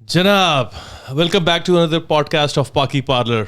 Janab, welcome back to another podcast of Paki Parlor.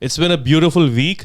it's been a beautiful week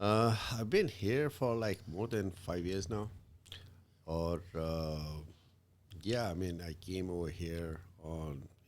I've been here for like more than 5 years now. Or yeah, I mean I came over here on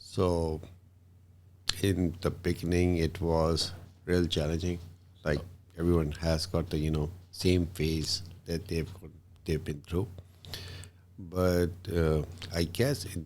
So in the beginning it was real challenging. Like everyone has got the same phase that they've been through. But I guess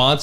5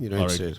United States,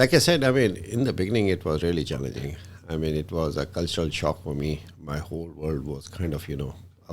Like I said, I mean, in the beginning it was really challenging. I mean, it was a cultural shock for me. My whole world was kind of,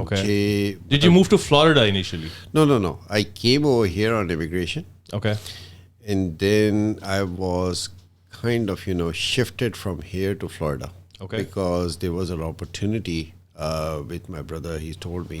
Okay. Did you move to Florida initially? No. I came over here on immigration. Okay. And then I was kind of, shifted from here to Florida. Okay. Because there was an opportunity with my brother. He told me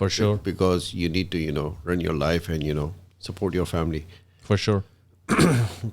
For sure. Because you need to, run your life and, support your family. For sure.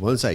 once I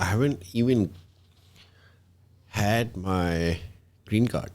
I haven't even had my green card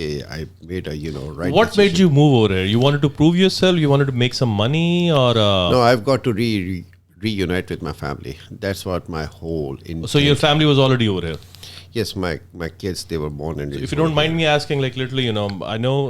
I made a right. What made you move over here? You wanted to prove yourself? You wanted to make some money, or no? I've got to reunite with my family. That's what my whole intent. So your family was already over here? Yes, my kids, they were born and. So if you don't mind me asking, like literally, I know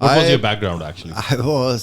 What was your background actually? I was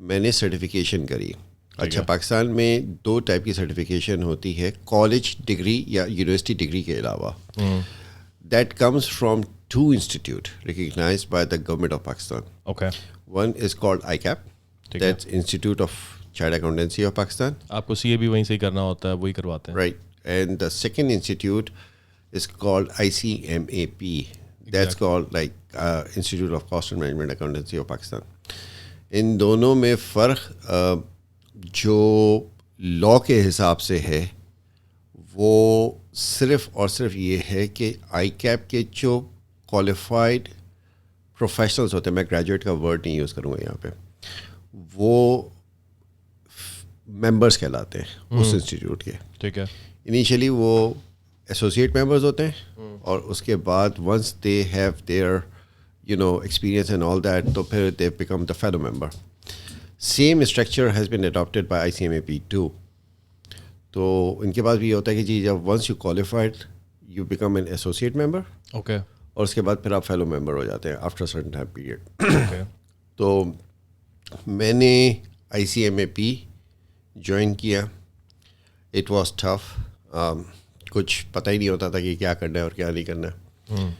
میں نے certification کری. اچھا, پاکستان میں 2 type کی certification ہوتی ہے college degree یا university degree کے علاوہ. That comes from 2 institute recognised by the government of Pakistan. One is called ICAP, that's institute of chartered accountancy of Pakistan. آپ کو CA بھی وہیں سے ہی کرنا ہوتا ہے, وہی کرواتے ہیں, right. And the second institute is called ICMAP. That's called like Institute of Cost and Management Accountancy of Pakistan. ان دونوں میں فرق جو لاء کے حساب سے ہے وہ صرف اور صرف یہ ہے کہ ICAP کے جو کوالیفائڈ پروفیشنلز ہوتے ہیں, میں گریجویٹ کا ورڈ نہیں یوز کروں گا یہاں پہ, وہ ممبرس کہلاتے ہیں اس انسٹیٹیوٹ کے. ٹھیک ہے. انیشلی وہ ایسوسیٹ ممبرز ہوتے ہیں اور اس کے بعد once they have their experience and all that تو پھر they become the fellow member. Same structure has been adapted by ICMAP 2. تو ان کے پاس بھی یہ ہوتا ہے کہ جی جب once you qualified you become an associate member, okay, اور اس کے بعد پھر آپ فیلو ممبر ہو جاتے ہیں آفٹر سرٹن ٹائم پیریڈ. تو میں نے ICMAP جوائن کیا. اٹ واز ٹف, کچھ پتہ ہی نہیں ہوتا تھا کہ کیا کرنا ہے اور کیا نہیں کرنا ہے.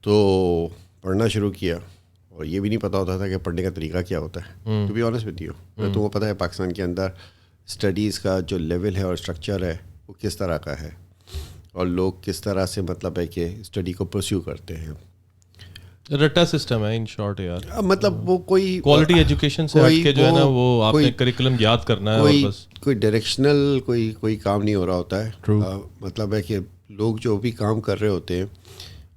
تو پڑھنا شروع کیا اور یہ بھی نہیں پتہ ہوتا تھا کہ پڑھنے کا طریقہ کیا ہوتا ہے. To be honest with you, تو وہ پتہ ہے پاکستان کے اندر اسٹڈیز کا جو لیول ہے اور اسٹرکچر ہے وہ کس طرح کا ہے اور لوگ کس طرح سے مطلب ہے کہ اسٹڈی کو پرسیو کرتے ہیں. رٹا سسٹم ہے ان شارٹ یار, مطلب وہ کوئی کوالٹی ایجوکیشن سے ہٹ کے جو ہے نا وہ آپ نے کریکولم یاد کرنا ہے اور بس کوئی ڈائریکشنل کوئی کام نہیں ہو رہا ہوتا ہے. مطلب ہے کہ لوگ جو بھی کام کر رہے ہوتے ہیں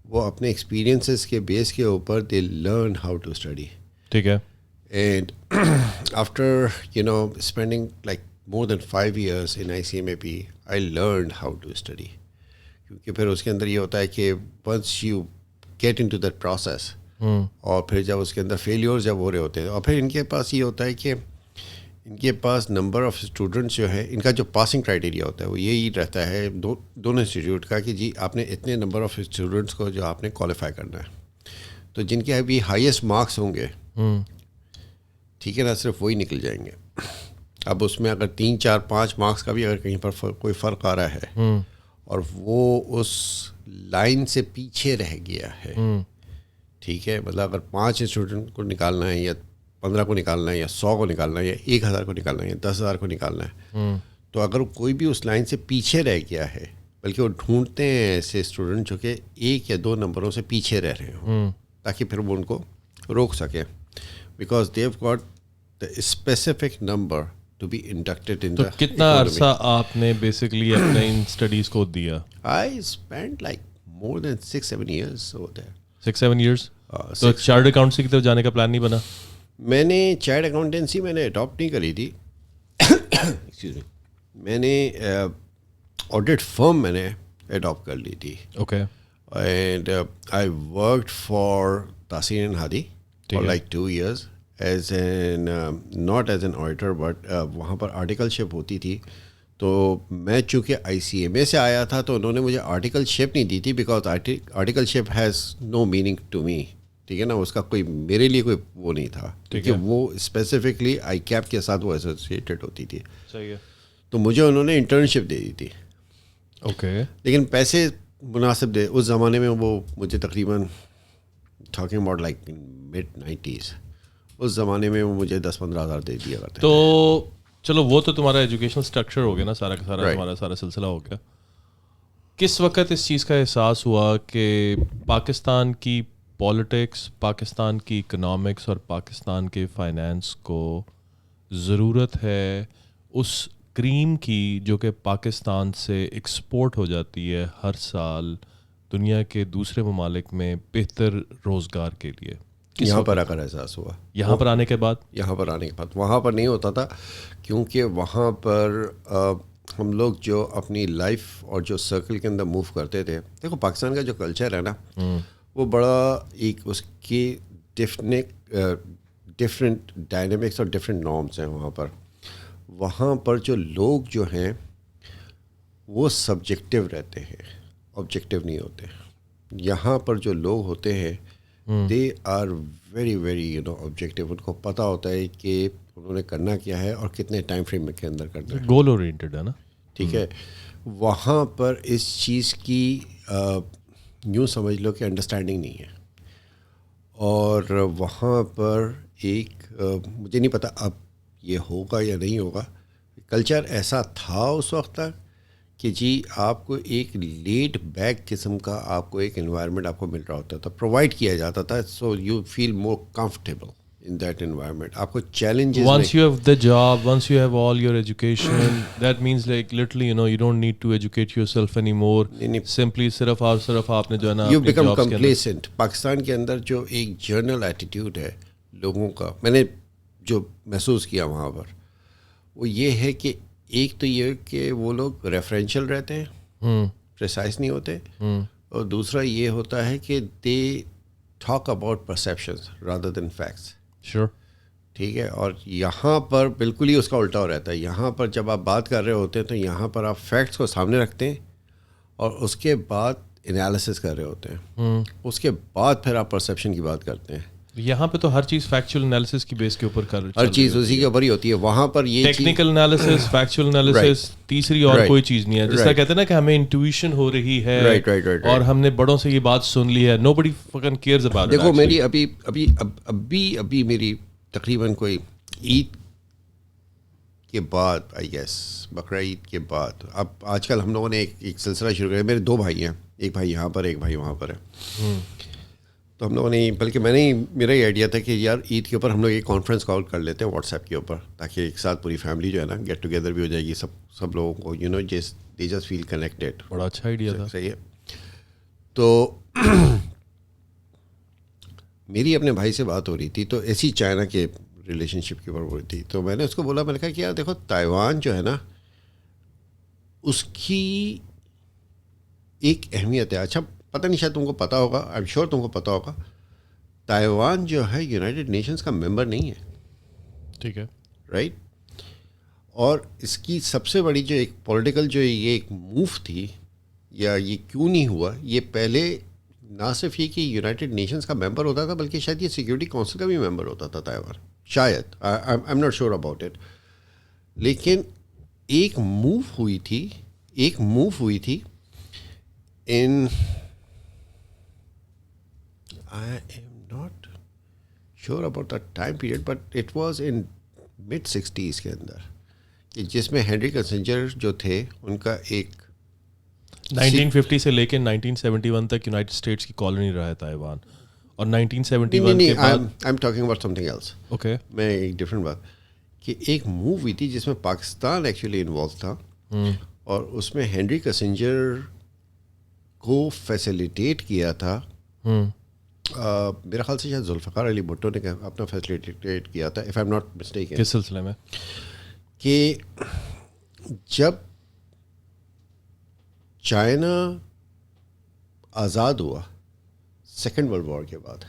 وہ اپنے ایکسپیرینسز کے بیس کے اوپر they learn how to study. ٹھیک ہے. And after spending like more than 5 years in ICMAP I learned how to study. کیونکہ پھر اس کے اندر یہ ہوتا ہے کہ once you get into that process اور پھر جب اس کے اندر فیلیور جب ہو رہے ہوتے ہیں اور پھر ان کے پاس یہ ہوتا ہے کہ ان کے پاس نمبر آف اسٹوڈنٹس جو ہے ان کا جو پاسنگ کرائٹیریا ہوتا ہے وہ یہی رہتا ہے دونوں انسٹیٹیوٹ کا کہ جی آپ نے اتنے نمبر آف اسٹوڈنٹس کو جو آپ نے کوالیفائی کرنا ہے. تو جن کے ابھی ہائیسٹ مارکس ہوں گے ٹھیک ہے نا, صرف وہی نکل جائیں گے. اب اس میں اگر 3 4 5 مارکس کا بھی اگر کہیں پر کوئی فرق آ رہا ہے اور وہ اس لائن سے پیچھے رہ گیا ہے, ٹھیک ہے, مطلب اگر 5 اسٹوڈنٹ کو نکالنا ہے یا 15 کو نکالنا ہے یا 100 کو نکالنا ہے یا 1000 کو نکالنا ہے یا 10,000 کو نکالنا ہے, تو اگر کوئی بھی اس لائن سے پیچھے رہ گیا ہے, بلکہ وہ ڈھونڈتے ہیں ایسے اسٹوڈنٹ جو کہ 1 یا 2 نمبروں سے پیچھے رہ رہے ہوں تاکہ پھر وہ ان کو روک سکیں, because they've got the specific number to be inducted in. تو کتنا عرصہ آپ نے بیسکلی اپنے ان اسٹڈیز کو دیا؟ I spent like more than 6-7 years over there. 6-7 years. تو چارٹرڈ اکاؤنٹنسی کی طرف جانے کا پلان نہیں بنا؟ میں نے چارٹرڈ اکاؤنٹنسی میں نے اڈاپٹ نہیں کری تھی. ایکسکیوز می, میں نے آڈٹ فرم میں نے اڈاپٹ کر لی تھی. Okay. And I worked for Tehseen Hadi for like 2 years as an not as an auditor but وہاں پر آرٹیکل شپ ہوتی تھی. تو میں چونکہ ICMA سے آیا تھا تو انہوں نے مجھے آرٹیکل شپ نہیں دی تھی, because articleship has no meaning to me, ٹھیک ہے نا, اس کا کوئی میرے لیے کوئی وہ نہیں تھا کیونکہ وہ اسپیسیفکلی ICAP کے ساتھ وہ ایسوسیٹیڈ ہوتی تھی. صحیح ہے. تو مجھے انہوں نے انٹرنشپ دے دی تھی. اوکے. لیکن پیسے مناسب دے اس زمانے میں, وہ مجھے تقریباً talking about like mid 90s, اس زمانے میں وہ مجھے 10-15 ہزار دے دیا کرتے. تو چلو وہ تو تمہارا ایجوکیشنل اسٹرکچر ہو گیا نا, سارا کا سارا تمہارا سارا سلسلہ ہو گیا. کس وقت اس چیز کا احساس ہوا کہ پاکستان کی پالیٹکس, پاکستان کی اکنامکس اور پاکستان کے فائنینس کو ضرورت ہے اس کریم کی جو کہ پاکستان سے ایکسپورٹ ہو جاتی ہے ہر سال دنیا کے دوسرے ممالک میں بہتر روزگار کے لیے؟ یہاں پر آ کر احساس ہوا. یہاں پر آنے کے بعد وہاں پر نہیں ہوتا تھا, کیونکہ وہاں پر ہم لوگ جو اپنی لائف اور جو سرکل کے اندر موو کرتے تھے. دیکھو پاکستان کا جو کلچر ہے نا وہ بڑا ایک اس کی ڈفرینٹ ڈائنامکس اور ڈفرینٹ نارمس ہیں. وہاں پر جو لوگ جو ہیں وہ سبجیکٹیو رہتے ہیں, آبجیکٹیو نہیں ہوتے. یہاں پر جو لوگ ہوتے ہیں they are very very objective. ان کو پتہ ہوتا ہے کہ انہوں نے کرنا کیا ہے اور کتنے ٹائم فریم کے اندر کرنا ہے. گول اورینٹڈ ہے نا. ٹھیک ہے, وہاں پر اس چیز کی یوں سمجھ لو کہ انڈرسٹینڈنگ نہیں ہے. اور وہاں پر ایک مجھے نہیں پتا اب یہ ہوگا یا نہیں ہوگا, کلچر ایسا تھا اس وقت تک کہ جی آپ کو ایک لیڈ بیک قسم کا آپ کو ایک انوائرمنٹ آپ کو مل رہا ہوتا تھا, پرووائڈ کیا جاتا تھا, so you feel more comfortable in that environment. آپ کو challenges once you have the job, once you have all your education, that means like literally, you know, you don't need to educate yourself anymore. Simply صرف آپ نے جو ہے نا you become complacent. Pakistan کے اندر جو ایک جرنل ایٹیٹیوڈ ہے لوگوں کا, میں نے جو محسوس کیا وہاں پر, وہ یہ ہے کہ ایک تو یہ کہ وہ لوگ ریفرینشیل رہتے ہیں, پریسائز نہیں ہوتے, اور دوسرا یہ ہوتا ہے کہ they talk about perceptions rather than facts. Sure. ٹھیک ہے, اور یہاں پر بالکل ہی اس کا الٹا ہو رہتا ہے. یہاں پر جب آپ بات کر رہے ہوتے ہیں تو یہاں پر آپ فیکٹس کو سامنے رکھتے ہیں اور اس کے بعد انالیسس کر رہے ہوتے ہیں, اس کے بعد پھر آپ پرسیپشن کی بات کرتے ہیں. یہاں پہ تو ہر چیز فیکچوئل انالیسس کی بیس کے اوپر کر ہر چیز اسی کے اوپر ہی ہوتی ہے. وہاں پر یہ ٹیکنیکل انالیسس, فیکچوئل انالیسس, تیسری اور کوئی چیز نہیں ہے. جس طرح کہتے ہیں نا کہ ہمیں انٹویشن ہو رہی ہے اور ہم نے بڑوں سے یہ بات سن لی ہے, nobody fucking cares about it. دیکھو میری ابھی میری تقریباً کوئی عید کے بعد, آئی گیس بقرہ عید کے بعد, اب آج کل ہم لوگوں نے ایک سلسلہ شروع کیا. میرے 2 بھائی ہیں, ایک بھائی یہاں پر, ایک بھائی وہاں پر ہے. تو ہم لوگوں نے, بلکہ میں نے, میرا یہ آئیڈیا تھا کہ یار عید کے اوپر ہم لوگ ایک کانفرنس کال کر لیتے ہیں واٹس ایپ کے اوپر, تاکہ ایک ساتھ پوری فیملی جو ہے نا گیٹ ٹوگیدر بھی ہو جائے گی سب لوگوں کو, you know they just feel connected. بڑا اچھا آئیڈیا تھا. صحیح ہے. تو میری اپنے بھائی سے بات ہو رہی تھی, تو ایسی چائنا کے ریلیشن شپ کے اوپر ہو رہی تھی. تو میں نے اس کو بولا, میں نے کہا کہ یار دیکھو تائیوان جو ہے نا اس کی ایک اہمیت ہے. اچھا پتہ نہیں, شاید تم کو پتہ ہوگا, آئی ایم شیور تم کو پتہ ہوگا, تائیوان جو ہے یونائٹڈ نیشنز کا ممبر نہیں ہے. ٹھیک ہے, رائٹ. اور اس کی سب سے بڑی جو ایک پولیٹیکل جو یہ ایک موو تھی, یا یہ کیوں نہیں ہوا, یہ پہلے نہ صرف یہ کہ یونائٹڈ نیشنز کا ممبر ہوتا تھا, بلکہ شاید یہ سیکورٹی کونسل کا بھی ممبر ہوتا تھا تائیوان, شاید, آئی am not sure about it. لیکن ایک موو ہوئی تھی ان, I am not sure about the time period, but it was in mid-60s کے اندر, کہ جس میں ہینری کسنجر جو تھے ان کا ایک 1950 سے لے کے 1971 تک یونائٹڈ اسٹیٹس کی کالونی رہا ہے تائیوان, اور 1971 کے بعد I am talking about something else. Okay, میں ایک ڈفرینٹ بات, کہ ایک موو ہوئی تھی جس میں پاکستان ایکچولی انوالو تھا, اور اس میں ہینری کسنجر کو فیسیلیٹیٹ کیا تھا. میرا خیال سے شاید ذوالفقار علی بھٹو نے اپنا فیسیلیٹیٹ کیا تھا, if I am not mistaken. کس سلسلے میں؟ کہ جب چائنا آزاد ہوا سیکنڈ ورلڈ وار کے بعد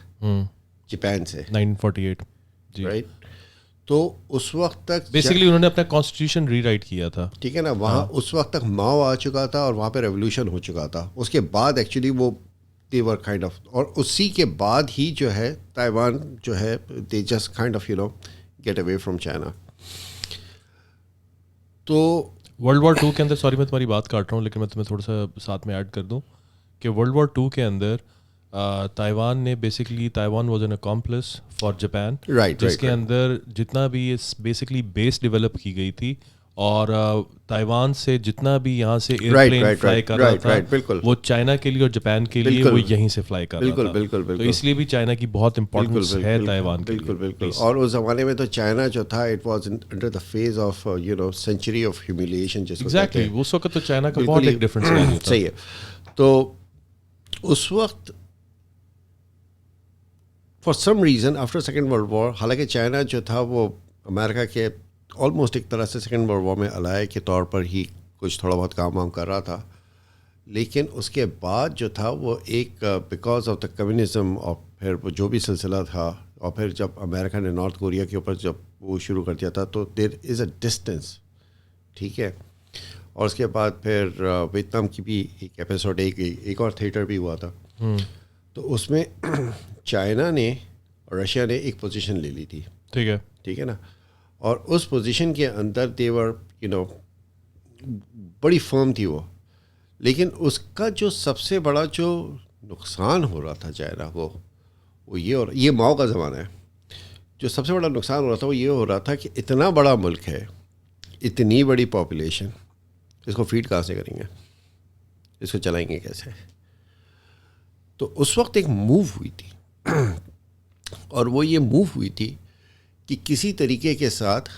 جاپان سے 1948, جی رائٹ, تو اس وقت تک بیسیکلی انہوں نے اپنا کانسٹیٹیوشن ری رائٹ کیا تھا. ٹھیک ہے نا, وہاں اس وقت تک ماؤ آ چکا تھا اور وہاں پہ ریولیوشن ہو چکا تھا. اس کے بعد ایکچولی وہ they were kind of, اور اسی کے بعد ہی جو ہے تائیوان جو ہے they just kind of you know get away from China. تو ورلڈ وار 2 کے اندر, سوری میں تمہاری بات کاٹ رہا ہوں لیکن میں تمہیں تھوڑا سا ساتھ میں ایڈ کر دوں کہ ورلڈ وار 2 کے اندر تائیوان نے basically, Taiwan was an accomplice for Japan, جس کے اندر جتنا بھی بیسکلی بیس ڈیولپ کی گئی تھی, اور تائیوان سے جتنا بھی یہاں سے ایئر پلین فلائی کر رہا تھا وہ چائنا کے لیے اور جاپان کے لیے وہ یہیں سے فلائی کر رہا تھا. تو اس لیے بھی چائنا کی بہت امپورٹنس ہے تائیوان کے لیے. بالکل. اور اس زمانے میں تو چائنا جو تھا it was under the phase of you know century of humiliation. Exactly, اس وقت تو چائنا کا بہت ایک ڈفرنس ہے. صحیح ہے. تو اس وقت for some reason after second world war, حالانکہ چائنا جو تھا وہ امریکہ کے آلموسٹ ایک طرح سے سیکنڈ ورلڈ وار میں الائے کے طور پر ہی کچھ تھوڑا بہت کام وام کر رہا تھا, لیکن اس کے بعد جو تھا وہ ایک بیکاز آف دا کمیونزم, اور پھر وہ جو بھی سلسلہ تھا, اور پھر جب امریکہ نے نارتھ کوریا کے اوپر جب وہ شروع کر دیا تھا تو دیر از اے ڈسٹینس. ٹھیک ہے. اور اس کے بعد پھر ویتنام کی بھی ایک ایپیسوڈ, ایک اور تھیٹر بھی ہوا تھا. تو اس میں چائنا نے اور رشیا نے ایک پوزیشن لے لی تھی. ٹھیک ہے. ٹھیک ہے نا. اور اس پوزیشن کے اندر دیور بڑی فرم تھی وہ. لیکن اس کا جو سب سے بڑا جو نقصان ہو رہا تھا چائنا کو وہ یہ ماؤ کا زمانہ ہے. جو سب سے بڑا نقصان ہو رہا تھا وہ یہ ہو رہا تھا کہ اتنا بڑا ملک ہے, اتنی بڑی پاپولیشن, اس کو فیڈ کہاں سے کریں گے, اس کو چلائیں گے کیسے. تو اس وقت ایک موو ہوئی تھی اور وہ یہ موو ہوئی تھی کہ کسی طریقے کے ساتھ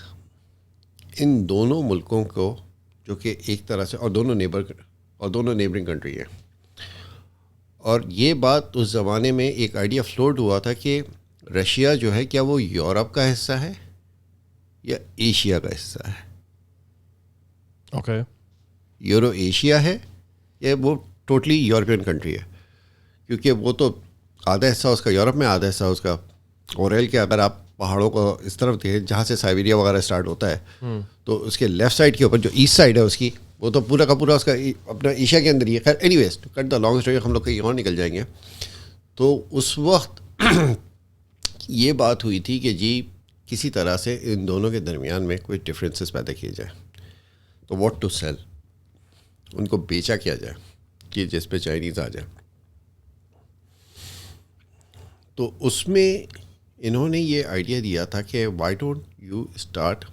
ان دونوں ملکوں کو, جو کہ ایک طرح سے اور دونوں نیبرنگ کنٹری ہیں, اور یہ بات اس زمانے میں ایک آئیڈیا فلوٹ ہوا تھا کہ رشیا جو ہے کیا وہ یورپ کا حصہ ہے یا ایشیا کا حصہ ہے. اوکے, یورو ایشیا ہے یا وہ ٹوٹلی یورپین کنٹری ہے, کیونکہ وہ تو آدھا حصہ اس کا یورپ میں, آدھا حصہ اس کا اورل کے. اگر آپ پہاڑوں کو اس طرف دیکھیں جہاں سے سائبیریا وغیرہ اسٹارٹ ہوتا ہے تو اس کے لیفٹ سائڈ کے اوپر جو ایسٹ سائڈ ہے اس کی, وہ تو پورا کا پورا اس کا اپنا ایشیا کے اندر ہی ہے. خیر anyways to cut the long story, ہم لوگ کہیں اور نکل جائیں گے. تو اس وقت یہ بات ہوئی تھی کہ جی کسی طرح سے ان دونوں کے درمیان میں کوئی ڈفرینسز پیدا کیے جائیں. تو واٹ ٹو سیل, ان کو بیچا کیا جائے کہ جس پہ چائنیز آ جائے. تو اس میں انہوں نے یہ آئیڈیا دیا تھا کہ why don't you start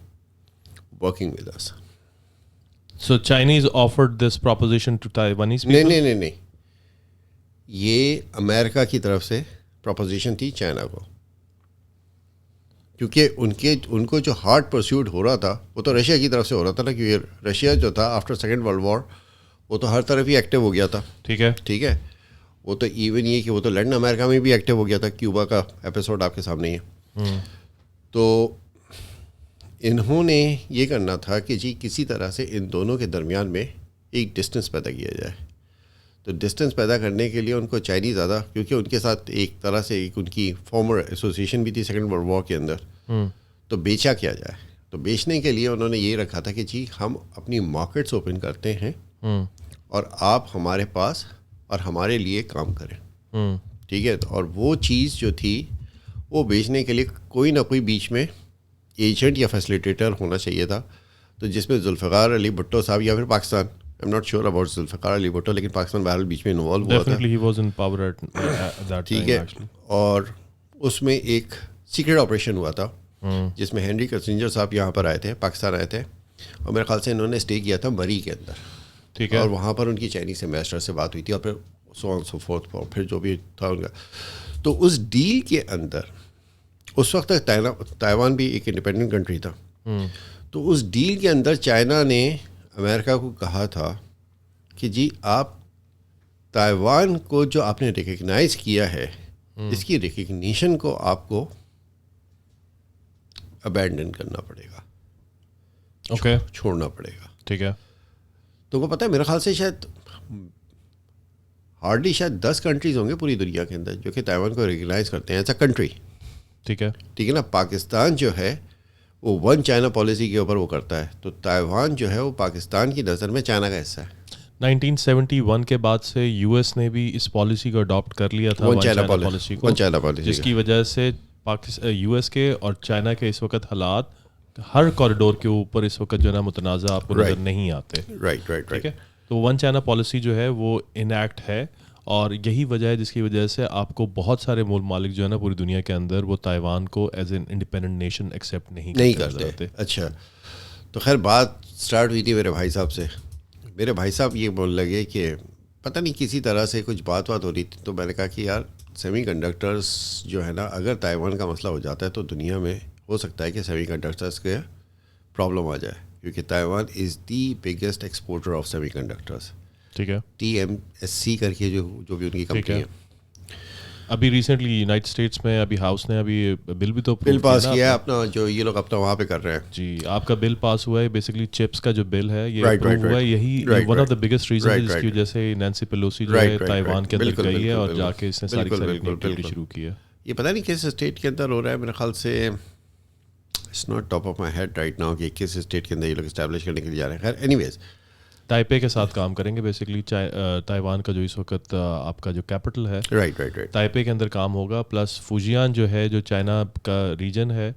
working with us. So Chinese offered this proposition to Taiwanese people. نہیں, یہ امریکہ کی طرف سے پروپوزیشن تھی چائنا کو, کیونکہ ان کو جو ہارڈ پرسیوٹ ہو رہا تھا وہ تو رشیا کی طرف سے ہو رہا تھا نا, کیونکہ رشیا جو تھا آفٹر سیکنڈ ورلڈ وار وہ تو ہر طرف ہی ایکٹیو ہو گیا تھا. ٹھیک ہے, وہ تو ایون یہ کہ وہ تو لٹن امریکہ میں بھی ایکٹیو ہو گیا تھا. کیوبا کا ایپیسوڈ آپ کے سامنے ہی ہے. تو انہوں نے یہ کرنا تھا کہ جی کسی طرح سے ان دونوں کے درمیان میں ایک ڈسٹینس پیدا کیا جائے. تو ڈسٹینس پیدا کرنے کے لیے ان کو چائنیز زیادہ, کیونکہ ان کے ساتھ ایک طرح سے ایک ان کی فارمر ایسوسیشن بھی تھی سیکنڈ ورلڈ وار کے اندر, تو بیچا کیا جائے. تو بیچنے کے لیے انہوں نے یہ رکھا تھا کہ جی ہم اپنی مارکیٹس اوپن کرتے ہیں اور آپ ہمارے پاس اور ہمارے لیے کام کریں. ٹھیک ہے, اور وہ چیز جو تھی وہ بیچنے کے لیے کوئی نہ کوئی بیچ میں ایجنٹ یا فیسلیٹیٹر ہونا چاہیے تھا. تو جس میں ذوالفقار علی بھٹو صاحب یا پھر Pakistan, I'm not sure about Zulfiqar Ali Bhutto, لیکن پاکستان بہرحال بیچ میں انوالو ہوا تھا. Definitely he was in power at that time. ٹھیک ہے, اور اس میں ایک سیکرٹ آپریشن ہوا تھا جس میں ہینری کسنجر صاحب یہاں پر آئے تھے, پاکستان آئے تھے, اور میرے خیال سے انہوں نے اسٹے کیا تھا مری کے اندر. ٹھیک ہے, اور وہاں پر ان کی چائنیز ایمبیسڈر سے بات ہوئی تھی, اور پھر سو آن سو فورتھ, پھر جو بھی تھا ان کا. تو اس ڈیل کے اندر اس وقت تک تائیوان بھی ایک انڈیپینڈنٹ کنٹری تھا. تو اس ڈیل کے اندر چائنا نے امریکہ کو کہا تھا کہ جی آپ تائیوان کو جو آپ نے ریکگنائز کیا ہے اس کی ریکگنیشن کو آپ کو ابینڈن کرنا پڑے گا, اوکے, چھوڑنا پڑے گا. ٹھیک ہے. تو وہ پتہ ہے میرے خیال سے شاید ہارڈلی شاید 10 کنٹریز ہوں گے پوری دنیا کے اندر جو کہ تائیوان کو ریکگنائز کرتے ہیں ایز اے کنٹری. ٹھیک ہے, ٹھیک ہے نا. پاکستان جو ہے وہ ون چائنا پالیسی کے اوپر وہ کرتا ہے, تو تائیوان جو ہے وہ پاکستان کی نظر میں چائنا کا حصہ ہے. 1971 کے بعد سے یو ایس نے بھی اس پالیسی کو اڈاپٹ کر لیا تھا, ون چائنا پالیسی کو, جس کی وجہ سے یو ایس کے اور چائنا کے اس وقت حالات ہر کوریڈور کے اوپر اس وقت جو ہے نا متنازع آپ کو نظر نہیں آتے. رائٹ. ٹھیک ہے, تو ون چائنا پالیسی جو ہے وہ انیکٹ ہے, اور یہی وجہ ہے جس کی وجہ سے آپ کو بہت سارے ممالک جو ہے نا پوری دنیا کے اندر وہ تائیوان کو as an independent nation accept نہیں کرتے. اچھا, تو خیر بات اسٹارٹ ہوئی تھی میرے بھائی صاحب سے. میرے بھائی صاحب یہ بولنے لگے کہ پتہ نہیں کسی طرح سے کچھ بات ہو رہی تھی. تو میں نے کہا کہ یار سیمی کنڈکٹرز جو ہے نا اگر تائیوان کا مسئلہ ہو جاتا ہے تو دنیا میں ہو سکتا ہے کہ سیمی کنڈکٹرز کے پرابلم آ جائے, کیونکہ Taiwan is the biggest exporter of semi conductors. ٹھیک ہے, TMSC کر کے جو بھی ان کی کمپنی ہے. ابھی ریسنٹلی یونائٹڈ اسٹیٹس میں ابھی ہاؤس نے ابھی بل بھی تو بل پاس کیا ہے اپنا, جو یہ لوگ اپنا وہاں پہ کر رہے ہیں. جی, آپ کا بل پاس ہوا ہے بیسکلی چپس کا جو بل ہے یہ اپروو ہوا ہے. یہی one of the biggest reason ہے جس کی وجہ سے نینسی پیلوسی جو ہے تائیوان کے اندر گئی ہے اور جا کے اس نے ساری ایکٹیویٹی شروع کی ہے. یہ پتہ نہیں کس اسٹیٹ کے اندر ہو رہا ہے, میرے خیال سے it's not top of my head right now کہ کس اسٹیٹ کے اندر یہ لوگ اسٹیبلش کرنے کے لیے جا رہے ہیں. خیر اینی ویز تائپے کے ساتھ کام کریں گے بیسکلی. تائیوان کا جو اس وقت آپ کا جو کیپٹل ہے رائٹ تائپے کے اندر کام ہوگا, پلس فوجیان جو ہے جو چائنا کا ریجن ہے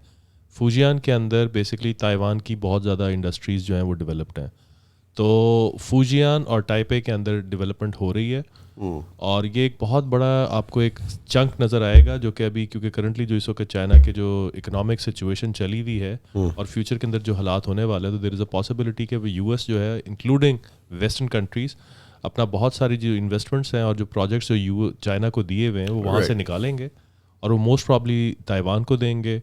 فوجیان کے اندر بیسکلی تائیوان کی بہت زیادہ انڈسٹریز جو ہیں وہ ڈیولپڈ ہیں. تو فوجیان اور ٹائپے کے اندر ڈیولپمنٹ ہو رہی ہے, اور یہ ایک بہت بڑا آپ کو ایک چنک نظر آئے گا جو کہ ابھی کیونکہ کرنٹلی جو اس وقت چائنا کے جو اکنامک سچویشن چلی ہوئی ہے اور فیوچر کے اندر جو حالات ہونے والے ہیں, تو دیر از اے پاسبلٹی کہ یو ایس جو ہے انکلوڈنگ ویسٹرن کنٹریز اپنا بہت ساری جو انویسٹمنٹس ہیں اور جو پروجیکٹس جو چائنا کو دیے ہوئے ہیں وہ وہاں سے نکالیں گے, اور وہ موسٹ پرابلی تائیوان کو دیں گے,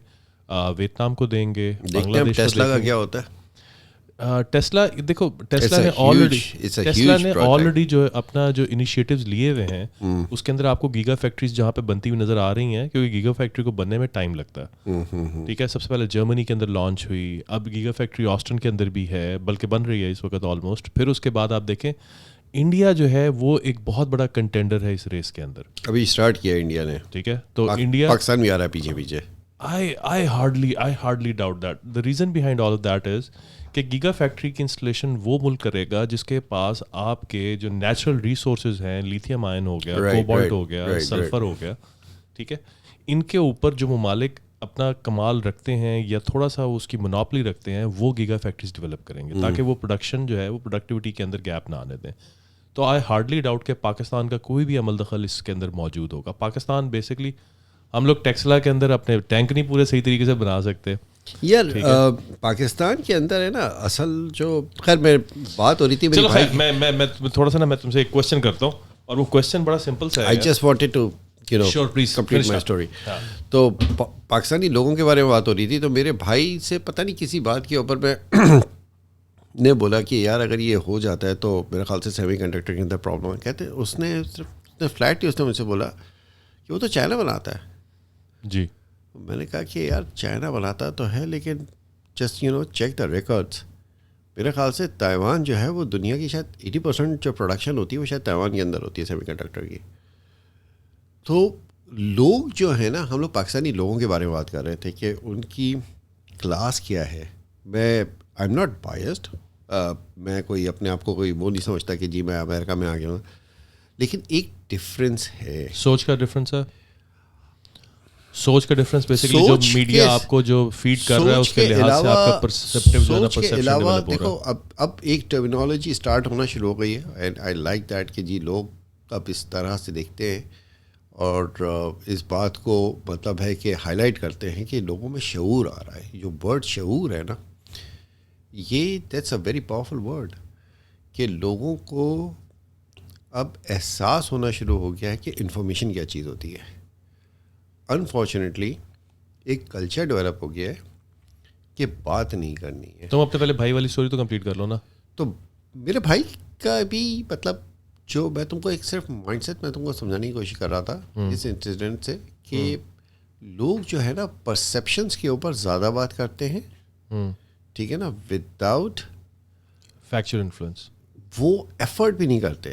ویتنام کو دیں گے, بنگلہ دیش کو کا کیا ہوتا ہے. ٹیسلا دیکھو ٹیسلا نے آلریڈی جو اپنا جو انیشیٹوز لیے ہوئے ہیں اس کے اندر آپ کو گیگا فیکٹریز جہاں پہ بنتی ہوئی نظر آ رہی ہیں, کیونکہ گیگا فیکٹری کو بننے میں ٹائم لگتا ہے. ٹھیک ہے, سب سے پہلے جرمنی کے اندر لانچ ہوئی, اب گیگا فیکٹری آسٹن کے اندر بھی ہے, بلکہ بن رہی ہے اس وقت آلموسٹ. پھر اس کے بعد آپ دیکھیں انڈیا جو ہے وہ ایک بہت بڑا کنٹینڈر ہے اس ریس کے اندر, ابھی اسٹارٹ کیا انڈیا نے. ٹھیک ہے, تو انڈیا پاکستان بھی آ رہا ہے پیچھے پیچھے. I hardly doubt that. The reason behind all of that is کہ گیگا فیکٹری کی انسٹالیشن وہ ملک کرے گا جس کے پاس آپ کے جو نیچرل ریسورسز ہیں, لیتھیم آئن ہو گیا, کوبالٹ ہو گیا, سلفر ہو گیا, ٹھیک ہے, ان کے اوپر جو ممالک اپنا کمال رکھتے ہیں یا تھوڑا سا اس کی منوپلی رکھتے ہیں, وہ گیگا فیکٹریز ڈیولپ کریں گے تاکہ وہ پروڈکشن جو ہے وہ پروڈکٹیوٹی کے اندر گیپ نہ آنے دیں. تو آئی ہارڈلی ڈاؤٹ کہ پاکستان کا کوئی بھی عمل دخل اس کے اندر موجود ہوگا. پاکستان بیسکلی ہم لوگ ٹیکسلا کے اندر اپنے ٹینک نہیں پورے صحیح طریقے سے بنا سکتے یار. پاکستان کے اندر ہے نا اصل جو, خیر میں بات ہو رہی تھی, چلو خیر میں تھوڑا سا نا میں تم سے ایک کوشچن کرتا ہوں, اور وہ کوشچن بڑا سمپل سا ہے. I just wanted to complete my story. تو پاکستانی لوگوں کے بارے میں بات ہو رہی تھی, تو میرے بھائی سے پتہ نہیں کسی بات کے اوپر میں نے بولا کہ یار اگر یہ ہو جاتا ہے تو میرے خیال سے سیمی کنڈکٹر کے اندر پرابلم ہے. کہتے اس نے فلیٹ ہی اس نے مجھ سے بولا کہ وہ تو چائنا بناتا ہے. جی, میں نے کہا کہ یار چائنا بناتا تو ہے, لیکن جسٹ چیک دا ریکارڈس. میرے خیال سے تائیوان جو ہے وہ دنیا کی شاید 80% جو پروڈکشن ہوتی ہے وہ شاید تائیوان کے اندر ہوتی ہے سیمی کنڈکٹر کی. تو لوگ جو ہیں نا, ہم لوگ پاکستانی لوگوں کے بارے میں بات کر رہے تھے کہ ان کی کلاس کیا ہے. میں آئی ایم ناٹ بائسڈ, میں کوئی اپنے آپ کو کوئی وہ نہیں سمجھتا کہ جی میں امریکہ میں آ گیا ہوں, لیکن ایک ڈفرینس ہے, سوچ کا ڈفرینس ہے. سوچ کا ڈفرینس بیسیکلی جو میڈیا آپ کو جو فیڈ کر رہا ہے اس کے لحاظ سے آپ کا پرسپٹیو جو ہے نا پرسپشن ڈیولپ ہو رہا ہے. دیکھو اب ایک ٹرمینالوجی اسٹارٹ ہونا شروع ہو گئی ہے, اینڈ آئی لائک دیٹ کہ جی لوگ اب اس طرح سے دیکھتے ہیں اور اس بات کو مطلب ہے کہ ہائی لائٹ کرتے ہیں کہ لوگوں میں شعور آ رہا ہے. جو ورڈ شعور ہے نا, یہ that's a very powerful word, کہ لوگوں کو اب احساس ہونا شروع ہو گیا ہے کہ انفارمیشن کیا چیز ہوتی ہے. انفارچونیٹلی ایک کلچر ڈیولپ ہو گیا ہے کہ بات نہیں کرنی ہے. تم اپنے پہلے بھائی والی اسٹوری تو کمپلیٹ کر لو نا. تو میرے بھائی کا بھی مطلب جو میں تم کو ایک صرف مائنڈ سیٹ میں تم کو سمجھانے کی کوشش کر رہا تھا اس انسیڈنٹ سے, کہ لوگ جو ہے نا پرسیپشنس کے اوپر زیادہ بات کرتے ہیں, ٹھیک ہے نا, وداؤٹ فیکچوئل انفلوئنس. وہ ایفرٹ بھی نہیں کرتے.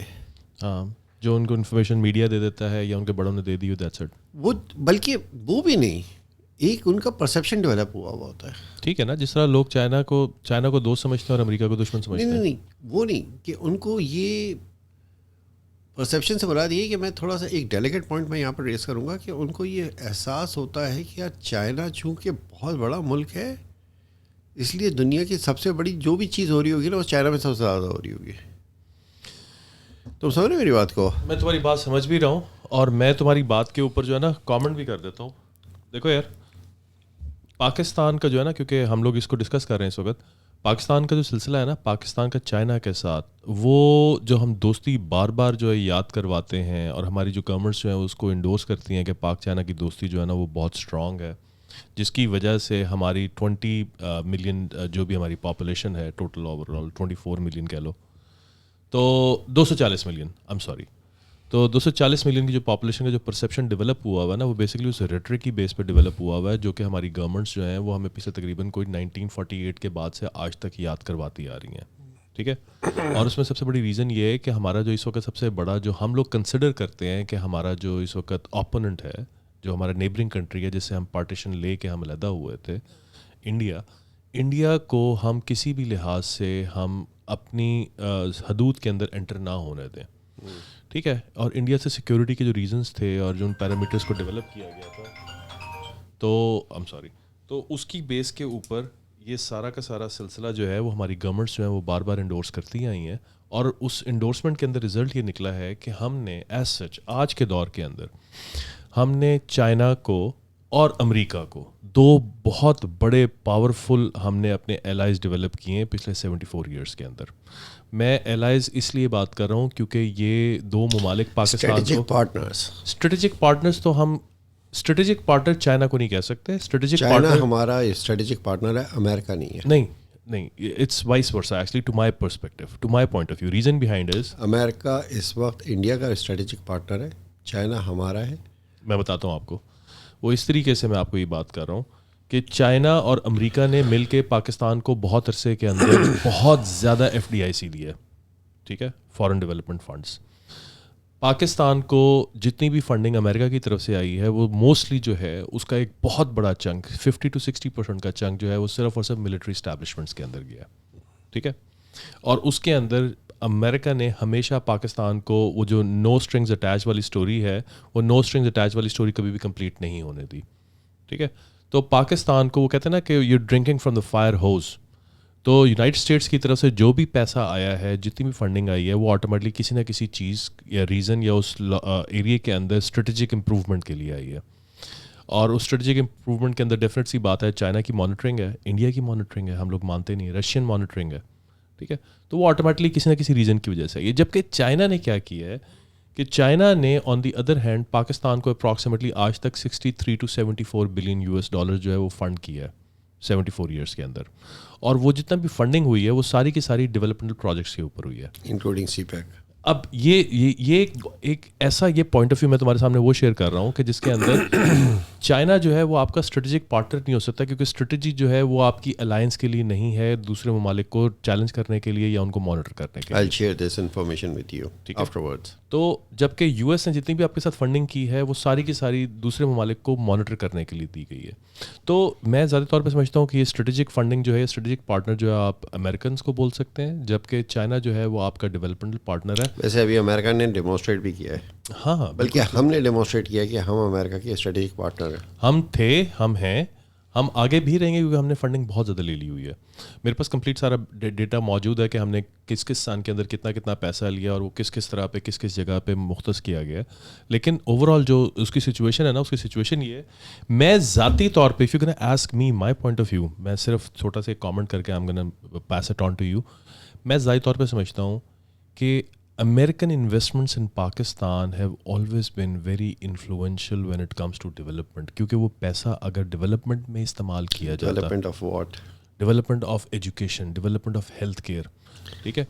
ہاں, جو ان کو انفارمیشن میڈیا دے دیتا ہے یا ان کے بڑوں نے دے دی ہو, دیٹس اٹ. وہ بلکہ وہ بھی نہیں, ایک ان کا پرسیپشن ڈیولپ ہوا ہوتا ہے. ٹھیک ہے نا, جس طرح لوگ چائنا کو دوست سمجھتے ہیں اور امریکہ کو دشمن سمجھتے ہیں. نہیں وہ نہیں, کہ ان کو یہ پرسیپشن سے مراد یہ کہ میں تھوڑا سا ایک ڈیلیکیٹ پوائنٹ میں یہاں پر ریز کروں گا, کہ ان کو یہ احساس ہوتا ہے کہ یار چائنا چونکہ بہت بڑا ملک ہے, اس لیے دنیا کی سب سے بڑی جو بھی چیز ہو رہی ہوگی نا وہ چائنا میں سب سے زیادہ ہو رہی ہوگی. تم سمجھ رہے میری بات کو؟ میں تمہاری بات سمجھ بھی رہا ہوں, اور میں تمہاری بات کے اوپر جو ہے نا کامنٹ بھی کر دیتا ہوں. دیکھو یار, پاکستان کا جو ہے نا, کیونکہ ہم لوگ اس کو ڈسکس کر رہے ہیں اس وقت, پاکستان کا جو سلسلہ ہے نا, پاکستان کا چائنا کے ساتھ وہ جو ہم دوستی بار بار جو ہے یاد کرواتے ہیں, اور ہماری جو گورنمنٹس جو ہیں اس کو انڈورس کرتی ہیں کہ پاک چائنا کی دوستی جو ہے نا وہ بہت اسٹرانگ ہے, جس کی وجہ سے ہماری 20 ملین جو بھی ہماری پاپولیشن ہے ٹوٹل اوور آل 24 ملین کہہ لو, تو 240 ملین آئی ایم سوری, تو 240 ملین کی جو پاپولیشن کا جو پرسیپشن ڈیولپ ہوا ہے نا, وہ بیسکلی اس ریٹرک کی بیس پہ ڈیولپ ہوا ہوا ہے, جو کہ ہماری گورنمنٹس جو ہیں وہ ہمیں پچھلے تقریباً کوئی 1948 کے بعد سے آج تک یاد کرواتی آ رہی ہیں. ٹھیک ہے, اور اس میں سب سے بڑی ریزن یہ ہے کہ ہمارا جو اس وقت سب سے بڑا جو ہم لوگ کنسیڈر کرتے ہیں کہ ہمارا جو اس وقت اوپوننٹ ہے, جو ہمارا نیبرنگ کنٹری ہے جس سے ہم پارٹیشن لے کے ہم علیحدہ ہوئے تھے, انڈیا کو ہم کسی بھی لحاظ سے ہم اپنی حدود کے اندر انٹر نہ ہونے دیں. ٹھیک ہے, اور انڈیا سے سیکیورٹی کے جو ریزنس تھے اور جو ان پیرامیٹرس کو ڈیولپ کیا گیا تھا, تو تو اس کی بیس کے اوپر یہ سارا کا سارا سلسلہ جو ہے وہ ہماری گورنمنٹس جو ہیں وہ بار بار انڈورس کرتی آئی ہیں, اور اس انڈورسمنٹ کے اندر رزلٹ یہ نکلا ہے کہ ہم نے ایز سچ آج کے دور کے اندر ہم نے چائنا کو اور امریکہ کو دو بہت بڑے پاورفل ہم نے اپنے الائز ڈیولپ کیے ہیں پچھلے 74 ایئرس کے اندر. میں الائز اس لیے بات کر رہا ہوں کیونکہ یہ دو ممالک پاکستان کو اسٹریٹجک پارٹنرز, تو ہم اسٹریٹجک پارٹنر چائنا کو نہیں کہہ سکتے. اسٹریٹجک پارٹنر ہمارا اسٹریٹجک پارٹنر ہے, امریکہ نہیں ہے. نہیں, it's vice versa actually to my perspective, to my point of view. Reason behind is America اس وقت انڈیا کا اسٹریٹجک پارٹنر ہے, چائنا ہمارا ہے. میں بتاتا ہوں آپ کو, وہ اس طریقے سے میں آپ کو یہ بات کر رہا ہوں کہ چائنا اور امریکہ نے مل کے پاکستان کو بہت عرصے کے اندر بہت زیادہ FDIC دیا ہے, ٹھیک ہے, فارن ڈیولپمنٹ فنڈس. پاکستان کو جتنی بھی فنڈنگ امریکہ کی طرف سے آئی ہے وہ موسٹلی جو ہے اس کا ایک بہت بڑا چنک 50 to 60% کا چنک جو ہے وہ صرف اور صرف ملٹری اسٹیبلشمنٹس کے اندر گیا, ٹھیک ہے. اور اس کے اندر امریکہ نے ہمیشہ پاکستان کو وہ جو نو اسٹرنگز اٹیچ والی اسٹوری ہے, وہ نو اسٹرنگز اٹیچ والی اسٹوری کبھی بھی کمپلیٹ نہیں ہونے دی, ٹھیک ہے. تو پاکستان کو وہ کہتے ہیں نا کہ you drinking from the fire hose. تو یونائٹڈ اسٹیٹس کی طرف سے جو بھی پیسہ آیا ہے, جتنی بھی فنڈنگ آئی ہے, وہ آٹومیٹلی کسی نہ کسی چیز یا ریزن یا اس ایریے کے اندر اسٹریٹجک امپروومنٹ کے لیے آئی ہے. اور اس اسٹریٹجک امپروومنٹ کے اندر ڈیفینیٹ سی بات ہے, چائنا کی مانیٹرنگ ہے, انڈیا کی مانیٹرنگ ہے, ہم لوگ مانتے نہیں, رشین مانیٹرنگ ہے, ٹھیک ہے. تو وہ آٹومیٹلی کسی نہ کسی ریزن کی وجہ سے یہ. جبکہ چائنا نے کیا کیا ہے کہ چائنا نے آن دی ادر ہینڈ پاکستان کو اپراکسیمیٹلی آج تک 63 to 74 بلین $, جو ہے وہ فنڈ کیا ہے 74 ایئرس کے اندر. اور وہ جتنا بھی فنڈنگ ہوئی ہے وہ ساری کی ساری ڈیولپمنٹل پروجیکٹس کے اوپر ہوئی ہے, انکلوڈنگ سی پیک. اب یہ ایک ایسا یہ پوائنٹ آف ویو میں تمہارے سامنے وہ شیئر کر رہا ہوں کہ جس کے اندر چائنا جو ہے وہ آپ کا اسٹریٹجک پارٹنر نہیں ہو سکتا, کیونکہ اسٹریٹجی جو ہے وہ آپ کی الائنس کے لیے نہیں ہے, دوسرے ممالک کو چیلنج کرنے کے لیے یا ان کو مانیٹر کرنے کے لیے. I'll share this information with you afterwards. تو جبکہ یو ایس نے جتنی بھی آپ کے ساتھ فنڈنگ کی ہے وہ ساری کی ساری دوسرے ممالک کو مانیٹر کرنے کے لیے دی گئی ہے. تو میں زیادہ طور پہ سمجھتا ہوں کہ یہ اسٹریٹجک فنڈنگ جو ہے, اسٹریٹجک پارٹنر جو ہے آپ امریکنس کو بول سکتے ہیں, جبکہ چائنا جو ہے وہ آپ کا ڈیولپمنٹل پارٹنر ہے. ویسے ابھی امریکہ نے ڈیمونسٹریٹ بھی کیا ہے. ہاں, بلکہ ہم نے ڈیمونسٹریٹ کیا کہ ہم امریکہ کے اسٹریٹجک پارٹنر ہیں. ہم تھے, ہم ہیں, ہم آگے بھی رہیں گے کیونکہ ہم نے فنڈنگ بہت زیادہ لے لی ہوئی ہے. میرے پاس کمپلیٹ سارا ڈیٹا موجود ہے کہ ہم نے کس کس سال کے اندر کتنا پیسہ لیا اور وہ کس کس طرح پہ کس کس جگہ پہ مختص کیا گیا ہے. لیکن اوور آل جو اس کی سچویشن ہے نا, اس کی سچویشن یہ ہے, میں ذاتی طور پہ if you can ask me my point of view, میں صرف چھوٹا سا ایک کامنٹ کر کے I am gonna pass it on to you. میں ذاتی طور پہ سمجھتا ہوں کہ American investments in Pakistan have always been very influential when it comes to development, کیونکہ وہ پیسہ اگر ڈیولپمنٹ میں استعمال کیا جاتا ہے, development of what, development of education, development of health care, ٹھیک ہے.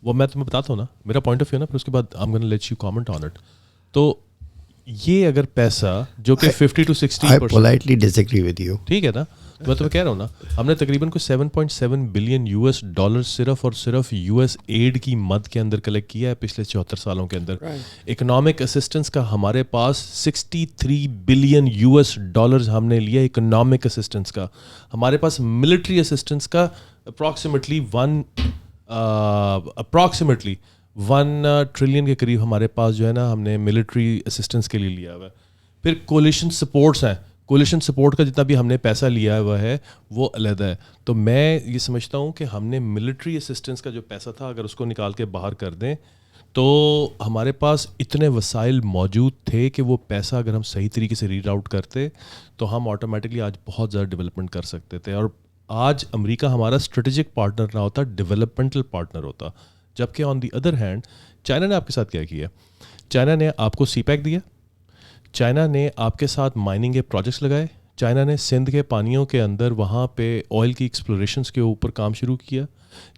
وہ میں تمہیں بتاتا ہوں نا میرا پوائنٹ آف ویو نا, پھر اس کے بعد I'm gonna let you comment on it. تو یہ اگر پیسہ جو کہ 50 to 60%, I politely disagree with you. ٹھیک ہے نا, میں تمہیں کہہ رہا ہوں نا, ہم نے تقریباً کوئی 7.7 بلین $, صرف اور صرف US ایڈ کی مد کے اندر کلیکٹ کیا ہے پچھلے 74 سالوں کے اندر. اکنامک اسسٹنس کا ہمارے پاس 63 بلین $, ہم نے لیا اکنامک اسسٹنس کا. ہمارے پاس ملٹری اسسٹنس کا اپراکسیمیٹلی 1 ٹریلین کے قریب ہمارے پاس جو ہے نا ہم نے ملٹری اسسٹنس کے لیے لیا ہوا ہے. پھر کولیشن سپورٹس ہیں, کولیشن سپورٹ کا جتنا بھی ہم نے پیسہ لیا ہوا ہے وہ علیحدہ ہے. تو میں یہ سمجھتا ہوں کہ ہم نے ملٹری اسسٹنس کا جو پیسہ تھا اگر اس کو نکال کے باہر کر دیں تو ہمارے پاس اتنے وسائل موجود تھے کہ وہ پیسہ اگر ہم صحیح طریقے سے ریڈ آؤٹ کرتے تو ہم آٹومیٹکلی آج بہت زیادہ ڈیولپمنٹ کر سکتے تھے. اور آج امریکہ ہمارا اسٹریٹجک پارٹنر نہ ہوتا, ڈیولپمنٹل پارٹنر ہوتا. جبکہ آن دی ادر ہینڈ چائنا نے آپ کے ساتھ کیا کیا, چائنا نے آپ کو سی پیک دیا, چائنا نے آپ کے ساتھ مائننگ کے پروجیکٹس لگائے, چائنا نے سندھ کے پانیوں کے اندر وہاں پہ آئل کی ایکسپلوریشنس کے اوپر کام شروع کیا,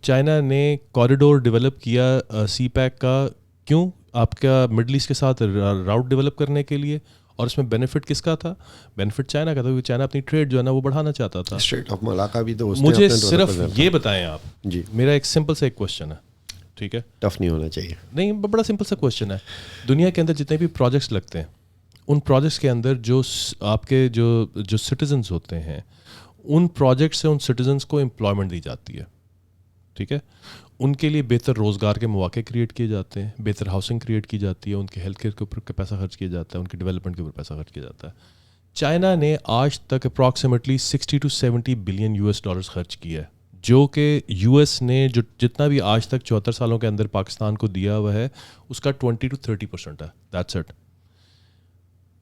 چائنا نے کوریڈور ڈیولپ کیا سی پیک کا. کیوں؟ آپ کا مڈل ایسٹ کے ساتھ راؤٹ ڈیولپ کرنے کے لیے. اور اس میں بینیفٹ کس کا تھا؟ بینیفٹ چائنا کا تھا, کیونکہ چائنا اپنی ٹریڈ جو ہے نا وہ بڑھانا چاہتا تھا. اسٹریٹ آف ملاقہ بھی تو مجھے صرف یہ بتائیں آپ, جی میرا ایک سمپل سا ایک کوشچن ہے, ٹھیک ہے, ٹف نہیں ہونا چاہیے, نہیں بڑا سمپل سا کوشچن ہے. دنیا کے اندر جتنے بھی پروجیکٹس لگتے ہیں ان پروجیکٹس کے اندر جو آپ کے جو سٹیزنز ہوتے ہیں ان پروجیکٹ سے ان سٹیزنز کو امپلائمنٹ دی جاتی ہے, ٹھیک ہے. ان کے لیے بہتر روزگار کے مواقع کریٹ کیے جاتے ہیں, بہتر ہاؤسنگ کریٹ کی جاتی ہے, ان کے ہیلتھ کیئر کے اوپر پیسہ خرچ کیا جاتا ہے, ان کے ڈیولپمنٹ کے اوپر پیسہ خرچ کیا جاتا ہے. چائنا نے آج تک اپراکسیمیٹلی 60 to 70 بلین $US خرچ کیا ہے, جو کہ یو ایس نے جو جتنا بھی آج تک 74 سالوں کے اندر پاکستان کو دیا ہوا ہے اس کا 20 to 30% ہے. That's it.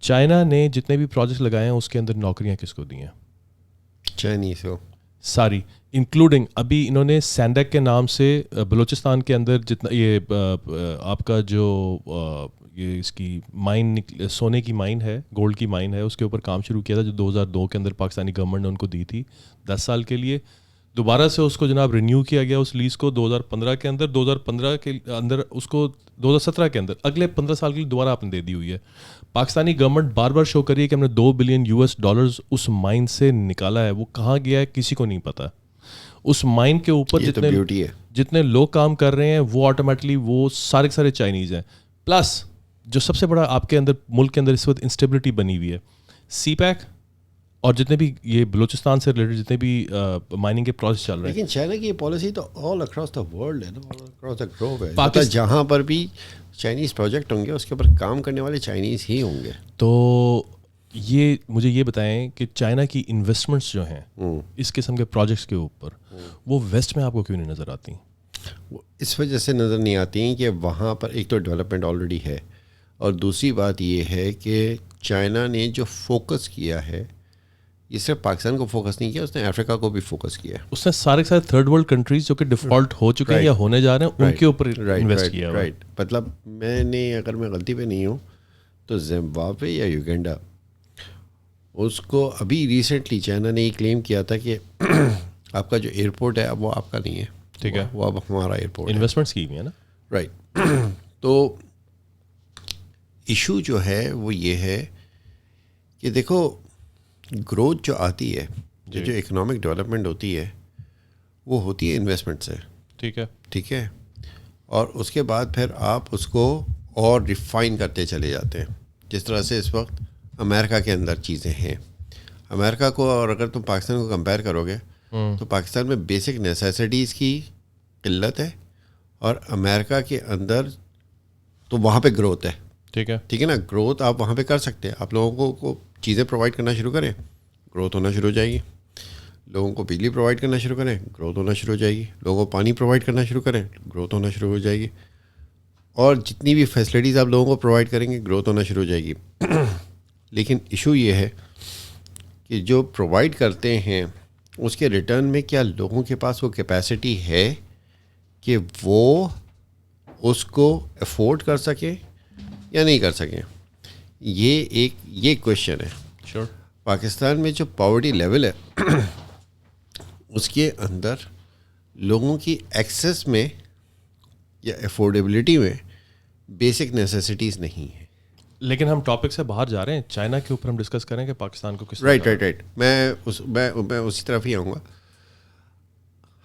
چائنا نے جتنے بھی پروجیکٹس لگائے ہیں اس کے اندر نوکریاں کس کو دی ہیں؟ چائنیز ہو ساری, انکلوڈنگ ابھی انہوں نے سینڈیک کے نام سے بلوچستان کے اندر جتنا یہ آپ کا جو یہ اس کی مائن سونے کی مائن ہے, گولڈ کی مائن ہے, اس کے اوپر کام شروع کیا تھا جو 2002 کے اندر پاکستانی گورنمنٹ نے ان کو دی تھی 10 سال کے لیے. دوبارہ سے اس کو جناب رینیو کیا گیا اس لیز کو 2015 کے اندر, 2015 کے اندر اس کو 2017 کے اندر, اگلے 15 سال کے لیے دوبارہ آپ نے دے دی ہوئی ہے. پاکستانی گورنمنٹ بار بار شو کر رہی ہے کہ ہم نے $2 بلین اس مائن سے نکالا ہے. وہ کہاں گیا ہے کسی کو نہیں پتا. اس مائن کے اوپر جتنے لوگ کام کر رہے ہیں وہ آٹومیٹلی وہ سارے سارے چائنیز ہیں. پلس جو سب سے بڑا آپ کے اندر ملک کے اندر اس وقت انسٹیبلٹی بنی ہوئی ہے, سی پیک اور جتنے بھی یہ بلوچستان سے ریلیٹڈ جتنے بھی مائننگ کے پروسیس چل رہے ہیں. لیکن چائنا کی یہ پالیسی تو آل اکراس دا ورلڈ ہے نا, آل اکراس دا گلوب ہے. جہاں پر بھی چائنیز پروجیکٹ ہوں گے اس کے اوپر کام کرنے والے چائنیز ہی ہوں گے. تو یہ مجھے یہ بتائیں کہ چائنا کی انویسٹمنٹس جو ہیں اس قسم کے پروجیکٹس کے اوپر وہ ویسٹ میں آپ کو کیوں نہیں نظر آتی؟ اس وجہ سے نظر نہیں آتی ہیں کہ وہاں پر ایک تو ڈیولپمنٹ آلریڈی ہے, اور دوسری بات یہ ہے کہ چائنا نے جو فوکس کیا ہے یہ صرف پاکستان کو فوکس نہیں کیا, اس نے افریقہ کو بھی فوکس کیا. اس نے سارے کے سارے تھرڈ ورلڈ کنٹریز جو کہ ڈیفالٹ ہو چکے ہیں یا ہونے جا رہے ہیں ان کے اوپر انویسٹ کیا. رائٹ, مطلب میں نے اگر میں غلطی پہ نہیں ہوں تو زمبابوے یا یوگینڈا, اس کو ابھی ریسنٹلی چائنا نے یہ کلیم کیا تھا کہ آپ کا جو ایئرپورٹ ہے اب وہ آپ کا نہیں ہے, ٹھیک ہے, وہ اب ہمارا ایئرپورٹ. انویسٹمنٹ اسکیم ہے نا. رائٹ. تو ایشو جو ہے وہ یہ ہے کہ دیکھو گروتھ جو آتی ہے, جو اکنامک ڈیولپمنٹ ہوتی ہے وہ ہوتی ہے انویسٹمنٹ سے. ٹھیک ہے, اور اس کے بعد پھر آپ اس کو اور ریفائن کرتے چلے جاتے ہیں. جس طرح سے اس وقت امریکہ کے اندر چیزیں ہیں, امریکہ کو اور اگر تم پاکستان کو کمپیئر کرو گے تو پاکستان میں بیسک نیسیسٹیز کی قلت ہے, اور امریکہ کے اندر تو وہاں پہ گروتھ ہے. ٹھیک ہے نا, گروتھ آپ وہاں پہ کر سکتے ہیں. آپ لوگوں کو چیزیں پرووائڈ کرنا شروع کریں, گروتھ ہونا شروع ہو جائے گی. لوگوں کو بجلی پرووائڈ کرنا شروع کریں, گروتھ ہونا شروع ہو جائے گی. لوگوں کو پانی پرووائڈ کرنا شروع کریں, گروتھ ہونا شروع ہو جائے گی. اور جتنی بھی فیسلٹیز آپ لوگوں کو پرووائڈ کریں گے گروتھ ہونا شروع ہو جائے گی. لیکن ایشو یہ ہے کہ جو پرووائڈ کرتے ہیں اس کے ریٹرن میں کیا لوگوں کے پاس وہ کیپیسٹی ہے کہ وہ اس کو افورڈ کر سکیں یا نہیں کر سکیں. یہ کویشچن ہے. Sure. پاکستان میں جو پاورٹی لیول ہے اس کے اندر لوگوں کی ایکسیس میں یا افورڈیبلٹی میں بیسک نیسیسٹیز نہیں ہیں. لیکن ہم ٹاپک سے باہر جا رہے ہیں, چائنا کے اوپر ہم ڈسکس کریں کہ پاکستان کو کس رائٹ میں اسی طرف ہی آؤں گا.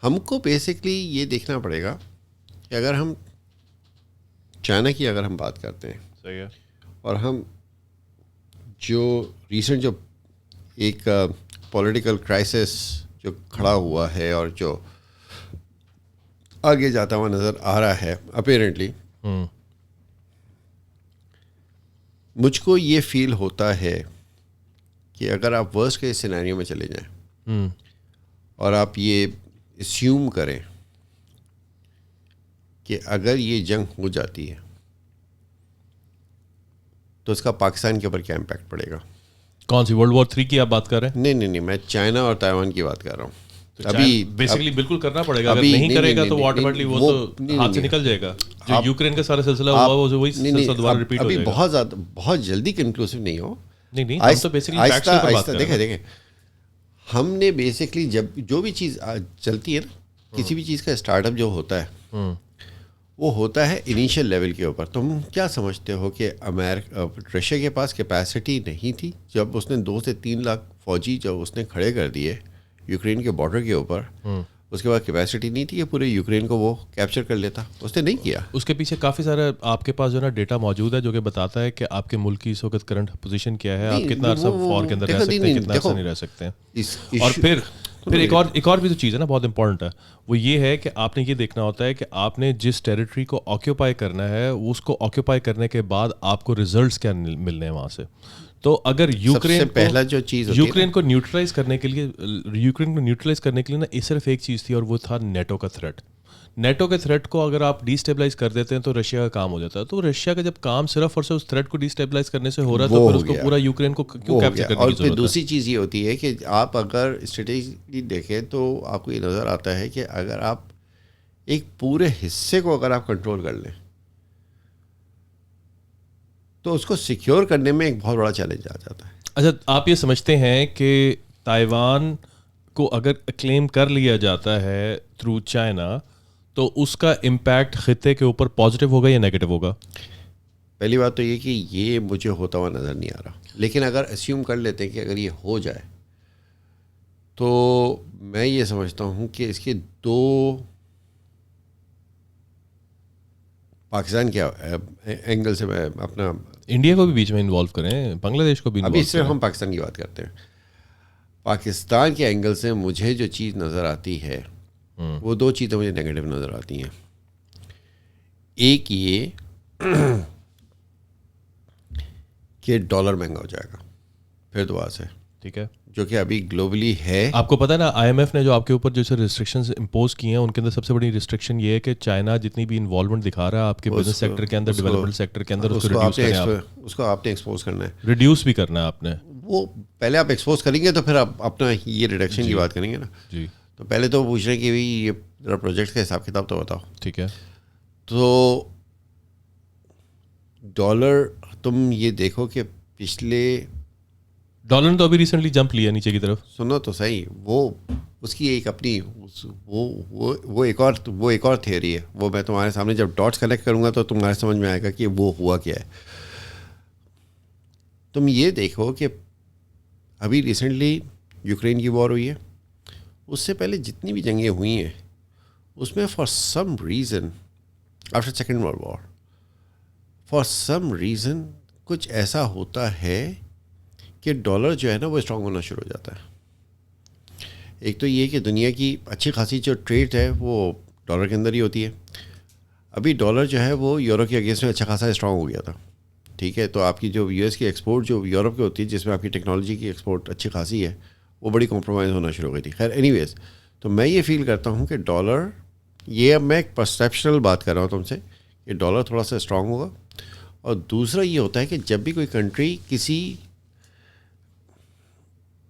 ہم کو بیسکلی یہ دیکھنا پڑے گا کہ اگر ہم چائنا کی اگر ہم بات کرتے ہیں, صحیح ہے, اور ہم جو ریسنٹ جو ایک پولیٹیکل کرائسس جو کھڑا ہوا ہے اور جو آگے جاتا ہوا نظر آ رہا ہے اپیرنٹلی, مجھ کو یہ فیل ہوتا ہے کہ اگر آپ ورسٹ کے سینیریو میں چلے جائیں اور آپ یہ اسیوم کریں کہ اگر یہ جنگ ہو جاتی ہے تو اس کا پاکستان کے اوپر کیا امپیکٹ پڑے گا. کون سی World War 3 کی آپ بات کر رہے ہیں؟ نہیں, میں چائنا اور تائیوان کی بات کر رہا ہوں. ابھی بیسیکلی بالکل کرنا پڑے گا, اگر نہیں کرے گا تو آٹومیٹکلی وہ تو ہاتھ سے نکل جائے گا. جو یوکرین کا سارا سلسلہ ہوا وہی سلسلہ دوبارہ ریپیٹ ہو جائے گا. بہت جلدی کنکلوسیو نہیں ہو. نہیں, ہم تو بیسیکلی فیکٹس پر بات کر رہے ہیں. دیکھیں ہم نے بیسکلی جب جو بھی چیز چلتی ہے نا, کسی بھی چیز کا اسٹارٹ اپ جو ہوتا ہے وہ ہوتا ہے انیشیل لیول کے اوپر. تم کیا سمجھتے ہو کہ رشیا کے پاس کیپیسٹی نہیں تھی جب اس نے 2 سے 3 لاکھ فوجی جب اس نے کھڑے کر دیے یوکرین کے بارڈر کے اوپر, اس کے بعد کیپیسٹی نہیں تھی کہ پورے یوکرین کو وہ کیپچر کر لیتا؟ اس نے نہیں کیا. اس کے پیچھے کافی سارا آپ کے پاس جو ہے نا ڈیٹا موجود ہے جو کہ بتاتا ہے کہ آپ کے ملک کی اس وقت کرنٹ پوزیشن کیا ہے, آپ کتنا عرصہ فور کے اندر رہ سکتے ہیں, کتنا عرصہ نہیں رہ سکتے ہیں. اور پھر ایک اور بھی تو چیز ہے نا بہت امپورٹنٹ ہے, وہ یہ ہے کہ آپ نے یہ دیکھنا ہوتا ہے کہ آپ نے جس ٹیریٹری کو آکیوپائی کرنا ہے اس کو آکیوپائی کرنے کے بعد آپ کو ریزلٹس کیا ملنے ہیں وہاں سے. تو اگر پہلا جو چیز یوکرین کو نیوٹرلائز کرنے کے لیے نا صرف ایک چیز تھی اور وہ تھا نیٹو کا تھریٹ. نیٹو کے تھریٹ کو اگر آپ ڈی اسٹیبلائز کر دیتے ہیں تو رشیا کا کام ہو جاتا ہے. تو رشیا کا جب کام صرف اور صرف اس تھریٹ کو ڈی اسٹیبلائز کرنے سے ہو رہا ہے تو پھر اس کو پورا یوکرین کو کیوں کیپچر کرنے کی ضرورت ہے؟ اور دوسری چیز یہ ہوتی ہے کہ آپ اگر اسٹریٹجی دیکھیں تو آپ کو یہ نظر آتا ہے کہ اگر آپ ایک پورے حصے کو اگر آپ کنٹرول کر لیں تو اس کو سیکیور کرنے میں ایک بہت بڑا چیلنج آ جاتا ہے. اچھا, آپ یہ سمجھتے ہیں کہ تائیوان کو اگر کلیم کر لیا جاتا ہے تھرو چائنا تو اس کا امپیکٹ خطے کے اوپر پازیٹیو ہوگا یا نیگیٹو ہوگا؟ پہلی بات تو یہ کہ یہ مجھے ہوتا ہوا نظر نہیں آ رہا, لیکن اگر اسیوم کر لیتے ہیں کہ اگر یہ ہو جائے تو میں یہ سمجھتا ہوں کہ اس کے دو پاکستان کیا اینگل سے میں اپنا انڈیا کو بھی بیچ میں انوالو کریں, بنگلہ دیش کو بھی ابھی صرف ہم پاکستان کی بات کرتے ہیں. پاکستان کے اینگل سے مجھے جو چیز نظر آتی ہے وہ دو چیزیں مجھے نیگیٹو نظر آتی ہیں. ایک یہ کہ ڈالر مہنگا ہو جائے گا پھر دوبارہ سے, ٹھیک ہے, جو کہ ابھی گلوبلی ہے. آپ کو پتہ ہے نا آئی ایم ایف نے جو آپ کے اوپر جیسے ریسٹرکشنز امپوز کی ہیں ان کے اندر سب سے بڑی ریسٹرکشن یہ ہے کہ چائنا جتنی بھی انوالومنٹ دکھا رہا ہے آپ کے بزنس سیکٹر کے اندر, ڈیولپمنٹ سیکٹر کے اندر, اس کو آپ نے ایکسپوز کرنا ہے, ریڈیوس بھی کرنا ہے آپ نے. وہ پہلے آپ ایکسپوز کریں گے تو پھر آپ اپنا یہ ریڈکشن کی بات کریں گے نا. جی, تو پہلے تو پوچھ رہے ہیں کہ بھائی یہ ذرا پروجیکٹ کا حساب کتاب تو بتاؤ. ٹھیک ہے, تو ڈالر تم یہ دیکھو کہ پچھلے ڈالر نے تو ابھی ریسنٹلی جمپ لیا نیچے کی طرف. سنو تو صحیح, وہ اس کی ایک اپنی وہ ایک اور تھیوری ہے. وہ میں تمہارے سامنے جب ڈاٹس کلیکٹ کروں گا تو تمہارے سمجھ میں آئے گا کہ وہ ہوا کیا ہے. تم یہ دیکھو کہ ابھی ریسنٹلی یوکرین کی وار ہوئی ہے, اس سے پہلے جتنی بھی جنگیں ہوئی ہیں اس میں for some reason after second world war for some reason کچھ ایسا ہوتا ہے کہ ڈالر جو ہے نا وہ اسٹرانگ ہونا شروع ہو جاتا ہے. ایک تو یہ کہ دنیا کی اچھی خاصی جو ٹریڈ ہے وہ ڈالر کے اندر ہی ہوتی ہے. ابھی ڈالر جو ہے وہ یورو کے اگینسٹ میں اچھا خاصا اسٹرانگ ہو گیا تھا, ٹھیک ہے. تو آپ کی جو یو ایس کی ایکسپورٹ جو یورپ کی ہوتی ہے جس میں آپ کی ٹیکنالوجی کی ایکسپورٹ اچھی خاصی ہے وہ بڑی کمپرومائز ہونا شروع ہو گئی تھی. خیر اینی ویز, تو میں یہ فیل کرتا ہوں کہ ڈالر, یہ اب میں ایک پرسیپشنل بات کر رہا ہوں تم سے, کہ ڈالر تھوڑا سا اسٹرانگ ہوگا. اور دوسرا یہ ہوتا ہے کہ جب بھی کوئی کنٹری کسی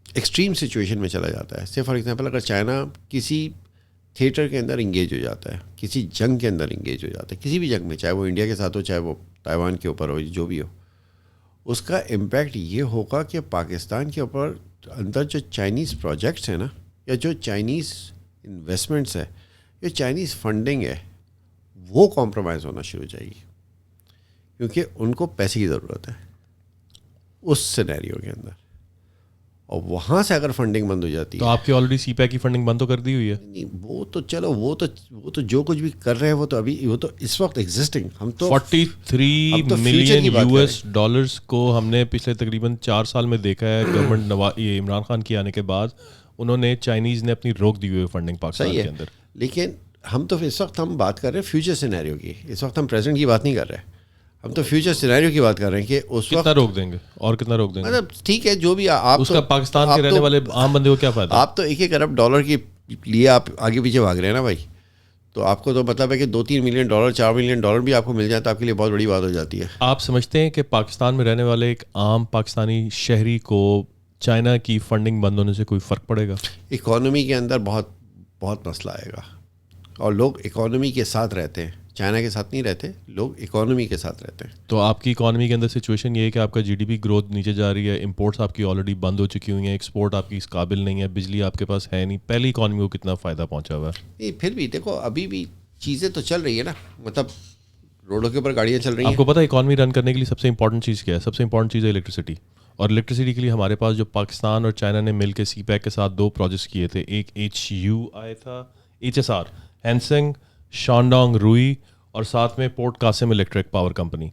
ایکسٹریم سچویشن میں چلا جاتا ہے, سے فار ایگزامپل اگر چائنا کسی تھیٹر کے اندر انگیج ہو جاتا ہے, کسی جنگ کے اندر انگیج ہو جاتا ہے, کسی بھی جنگ میں, چاہے وہ انڈیا کے ساتھ ہو چاہے وہ تائیوان کے اوپر ہو, جو بھی ہو, اس کا امپیکٹ یہ ہوگا کہ پاکستان کے اوپر اندر جو چائنیز پروجیکٹس ہیں نا, یا جو چائنیز انویسٹمنٹس ہے, جو چائنیز فنڈنگ ہے, وہ کمپرومائز ہونا شروع ہو جائے گی, کیونکہ ان کو پیسے کی ضرورت ہے اس سینیریو کے اندر. اور وہاں سے اگر فنڈنگ بند ہو جاتی ہے تو آپ کی آلریڈی سی پیک کی فنڈنگ بند تو کر دی ہوئی ہے. نہیں, وہ تو چلو وہ تو جو کچھ بھی کر رہے ہیں وہ تو ابھی وہ تو اس وقت ایگزسٹنگ. ہم تو 43 ملین US ڈالرز کو ہم نے پچھلے تقریباً 4 سال میں دیکھا ہے گورنمنٹ عمران خان کی آنے کے بعد انہوں نے چائنیز نے اپنی روک دی ہوئی فنڈنگ پاکستان کے اندر. لیکن ہم تو اس وقت ہم بات کر رہے ہیں فیوچر سینیریو کی, اس وقت ہم پریزنٹ کی بات نہیں کر رہے, ہم تو فیوچر سینیریو کی بات کر رہے ہیں کہ اس وقت کتنا روک دیں گے اور کتنا روک دیں گے. مطلب ٹھیک ہے جو بھی آپ اس کا پاکستان کے رہنے والے عام بندے کو کیا فائدہ. آپ تو 1 ارب ڈالر کی لیے آپ آگے پیچھے بھاگ رہے ہیں نا بھائی, تو آپ کو تو مطلب ہے کہ 2-3 ملین ڈالر 4 ملین ڈالر بھی آپ کو مل جائے تو آپ کے لیے بہت بڑی بات ہو جاتی ہے. آپ سمجھتے ہیں کہ پاکستان میں رہنے والے ایک عام پاکستانی شہری کو چائنا کی فنڈنگ بند ہونے سے کوئی فرق پڑے گا؟ اکانومی کے اندر بہت بہت مسئلہ آئے گا, اور لوگ اکانومی کے ساتھ رہتے ہیں, چائنا کے ساتھ نہیں رہتے, لوگ اکانومی کے ساتھ رہتے ہیں. تو آپ کی اکانومی کے اندر سچویشن یہ ہے کہ آپ کا GDP گروتھ نیچے جا رہی ہے, امپورٹس آپ کی آلریڈی بند ہو چکی ہوئی ہیں, ایکسپورٹ آپ کی اس قابل نہیں ہے, بجلی آپ کے پاس ہے نہیں, پہلی اکانومی کو کتنا فائدہ پہنچا ہوا ہے؟ نہیں پھر بھی دیکھو ابھی بھی چیزیں تو چل رہی ہے نا, مطلب روڈوں کے اوپر گاڑیاں چل رہی ہیں. آپ کو پتہ ہے اکانومی رن کرنے کے لیے سب سے امپورٹنٹ چیز کیا ہے؟ سب سے امپورٹنٹ چیز ہے الیکٹریسٹی. اور الیکٹریسٹی کے لیے ہمارے پاس جو پاکستان اور چائنا نے مل کے سی پیک کے ساتھ 2 پروجیکٹس کیے تھے, ایک HU آیا تھا, HSR ہینسنگ شانڈانگ روئی, اور ساتھ میں port Qasim electric power company.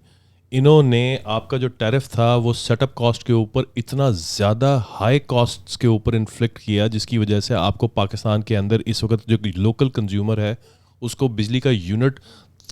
انہوں نے آپ کا جو ٹیرف تھا وہ سیٹ اپ کاسٹ کے اوپر اتنا زیادہ ہائی کاسٹس کے اوپر انفلکٹ کیا جس کی وجہ سے آپ کو پاکستان کے اندر اس وقت جو لوکل کنزیومر ہے اس کو بجلی کا یونٹ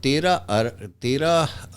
13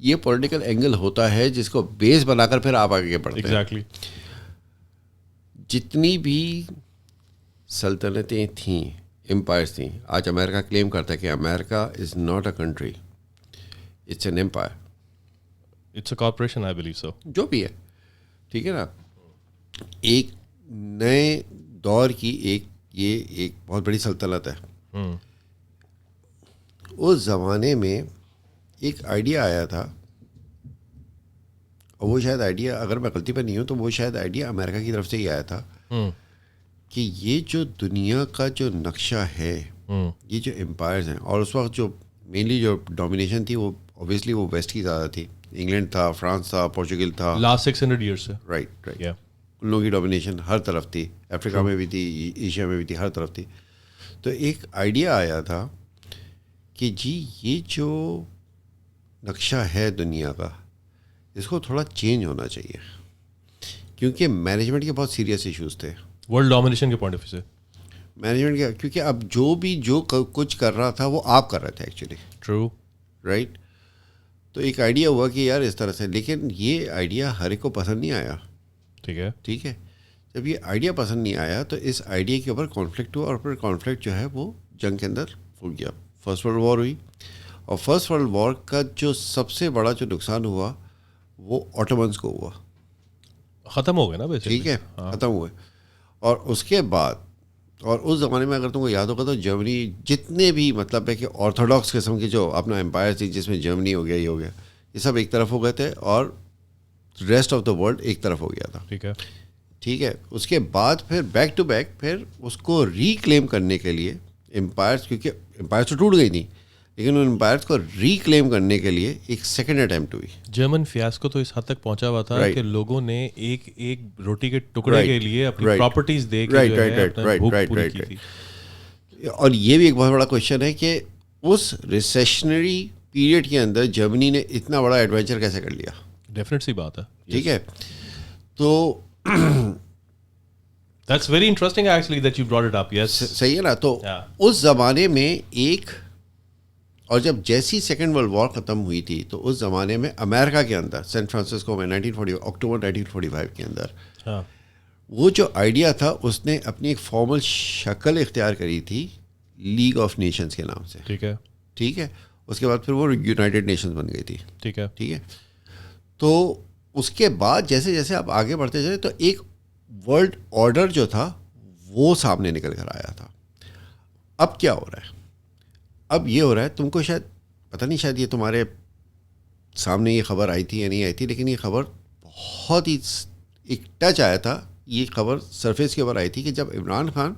یہ پولیٹیکل اینگل ہوتا ہے جس کو بیس بنا کر پھر آپ آگے بڑھتے ہیں. ایگزیکٹلی. جتنی بھی سلطنتیں تھیں, امپائرس تھیں, آج امریکہ کلیم کرتا ہے کہ America is not a country, it's an empire. It's a corporation, I believe so. جو بھی ہے, ٹھیک ہے نا. ایک نئے دور کی یہ ایک بہت بڑی سلطنت ہے. اس زمانے میں ایک آئیڈیا آیا تھا, اور وہ شاید آئیڈیا, اگر میں غلطی پہ نہیں ہوں تو وہ شاید آئیڈیا امریکہ کی طرف سے ہی آیا تھا کہ یہ جو دنیا کا جو نقشہ ہے, یہ جو امپائرز ہیں, اور اس وقت جو مینلی جو ڈومینیشن تھی وہ اوبیسلی وہ ویسٹ کی زیادہ تھی. انگلینڈ تھا, فرانس تھا, پورچوگل تھا, لاسٹ 600 ایئرس سے. رائٹ. ان لوگوں کی ڈومینیشن ہر طرف تھی, افریقہ میں بھی تھی, ایشیا میں بھی تھی, ہر طرف تھی. تو ایک آئیڈیا آیا تھا کہ جی یہ جو نقشہ ہے دنیا کا, اس کو تھوڑا چینج ہونا چاہیے, کیونکہ مینجمنٹ کے بہت سیریس ایشوز تھے. ورلڈ ڈومینیشن کے پوائنٹ آف ویو سے مینجمنٹ کے, کیونکہ اب جو کچھ کر رہا تھا وہ آپ کر رہے تھے ایکچولی. ٹرو. رائٹ. تو ایک آئیڈیا ہوا کہ یار اس طرح سے, لیکن یہ آئیڈیا ہر ایک کو پسند نہیں آیا. ٹھیک ہے. جب یہ آئیڈیا پسند نہیں آیا تو اس آئیڈیا کے اوپر کانفلکٹ ہوا, اور پھر کانفلکٹ جو ہے وہ جنگ کے اندر پھول گیا. فرسٹ ورلڈ وار ہوئی, اور فرسٹ ورلڈ وار کا جو سب سے بڑا جو نقصان ہوا وہ آٹومنس کو ہوا. ختم ہو گئے نا بیسیکلی. ٹھیک ہے, ختم ہوئے. اور اس کے بعد, اور اس زمانے میں اگر تم کو یاد ہوگا تو جرمنی جتنے بھی مطلب ہے کہ آرتھوڈاکس قسم کی جو اپنا امپائر تھی, جس میں جرمنی ہو گیا, یہ ہو گیا, یہ سب ایک طرف ہو گئے تھے, اور ریسٹ آف دا ورلڈ ایک طرف ہو گیا تھا. ٹھیک ہے. اس کے بعد پھر بیک ٹو بیک پھر اس کو ریکلیم کرنے کے لیے امپائرس, کیونکہ امپائرس تو ٹوٹ گئی تھیں, لیکن ان امپائرس کو ریکلیم کرنے کے لیے ایک سیکنڈ اٹیمپٹ ہوئی. جرمن فیاسکو تو اس حد تک پہنچا ہوا تھا کہ لوگوں نے ایک روٹی کے ٹکڑے کے لیے اپنی پراپرٹیز دے کے جو ہے اپنا بھوک پوری کی تھی. اور یہ بھی ایک بہت بڑا کوشچن ہے کہ اس ریسیشنری پیریڈ کے اندر جرمنی نے اتنا بڑا ایڈونچر کیسے کر لیا. ڈیفینیٹ سی بات ہے. ٹھیک ہے. تو That's very interesting actually that you brought it up. Yes. صحیح ہے نا. تو اس زمانے میں ایک, اور جب جیسی سیکنڈ ورلڈ وار ختم ہوئی تھی تو اس زمانے میں امریکہ کے اندر سین فرانسسکو میں اکتوبر 1945 کے اندر وہ جو آئیڈیا تھا اس نے اپنی ایک فارمل شکل اختیار کری تھی لیگ آف نیشنز کے نام سے. ٹھیک ہے. اس کے بعد پھر وہ یونائٹیڈ نیشنز بن گئی تھی. ٹھیک ہے. تو اس کے بعد جیسے جیسے آپ آگے بڑھتے چلے تو ایک ورلڈ آرڈر جو تھا وہ سامنے نکل کر آیا تھا. اب کیا ہو رہا ہے؟ اب یہ ہو رہا ہے, تم کو شاید پتہ نہیں, شاید یہ تمہارے سامنے یہ خبر آئی تھی یا نہیں آئی تھی, لیکن یہ خبر بہت ہی ایک ٹچ آیا تھا. یہ خبر سرفیس کے اوپر آئی تھی کہ جب عمران خان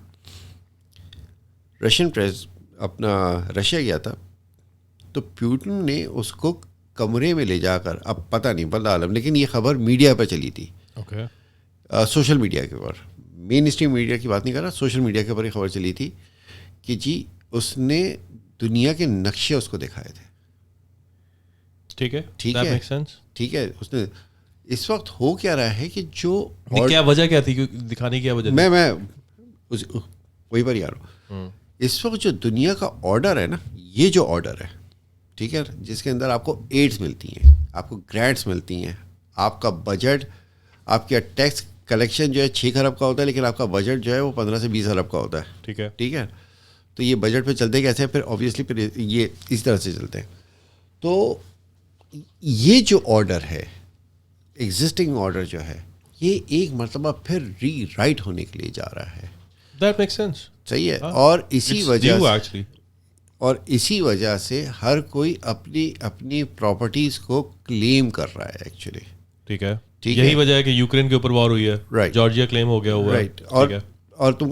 رشیا گیا تھا تو پیوٹن نے اس کو کمرے میں لے جا کر, اب پتہ نہیں بلّہ عالم, لیکن یہ خبر میڈیا پہ چلی تھی. سوشل میڈیا کے اوپر, مین اسٹریم میڈیا کی بات نہیں کر رہا, سوشل میڈیا کے اوپر یہ خبر چلی تھی کہ جی اس نے دنیا کے نقشے اس کو دکھائے تھے. ٹھیک ہے. اس نے اس وقت ہو کیا رہا ہے کہ جو کیا وجہ کیا تھی دکھانے کی, کیا وجہ, میں وہی پر ہی آ رہا ہوں. اس وقت جو دنیا کا آرڈر ہے نا, یہ جو آرڈر ہے, ٹھیک ہے, جس کے اندر آپ کو ایڈس ملتی ہیں, آپ کو گرانٹس ملتی ہیں, آپ کا بجٹ, آپ کا ٹیکس کلیکشن جو ہے 6 ارب کا ہوتا ہے, لیکن آپ کا بجٹ جو ہے وہ 15 سے 20 ارب کا ہوتا ہے. ٹھیک ہے. تو یہ بجٹ پہ چلتے کیسے ہیں, پھر اوبیسلی پھر یہ اس طرح سے چلتے ہیں. تو یہ جو آرڈر ہے, ایگزسٹنگ آرڈر جو ہے, یہ ایک مرتبہ پھر ری رائٹ ہونے کے لیے جا رہا ہے. That makes sense. صحیح ہے. اور اسی وجہ سے ہر کوئی اپنی پراپرٹیز کو کلیم کر رہا ہے ایکچولی. ٹھیک ہے. یہی وجہ ہے کہ یوکرین کے اوپر وار ہوئی ہے, جارجیا کلیم ہو گیا ہوا ہے. اور تم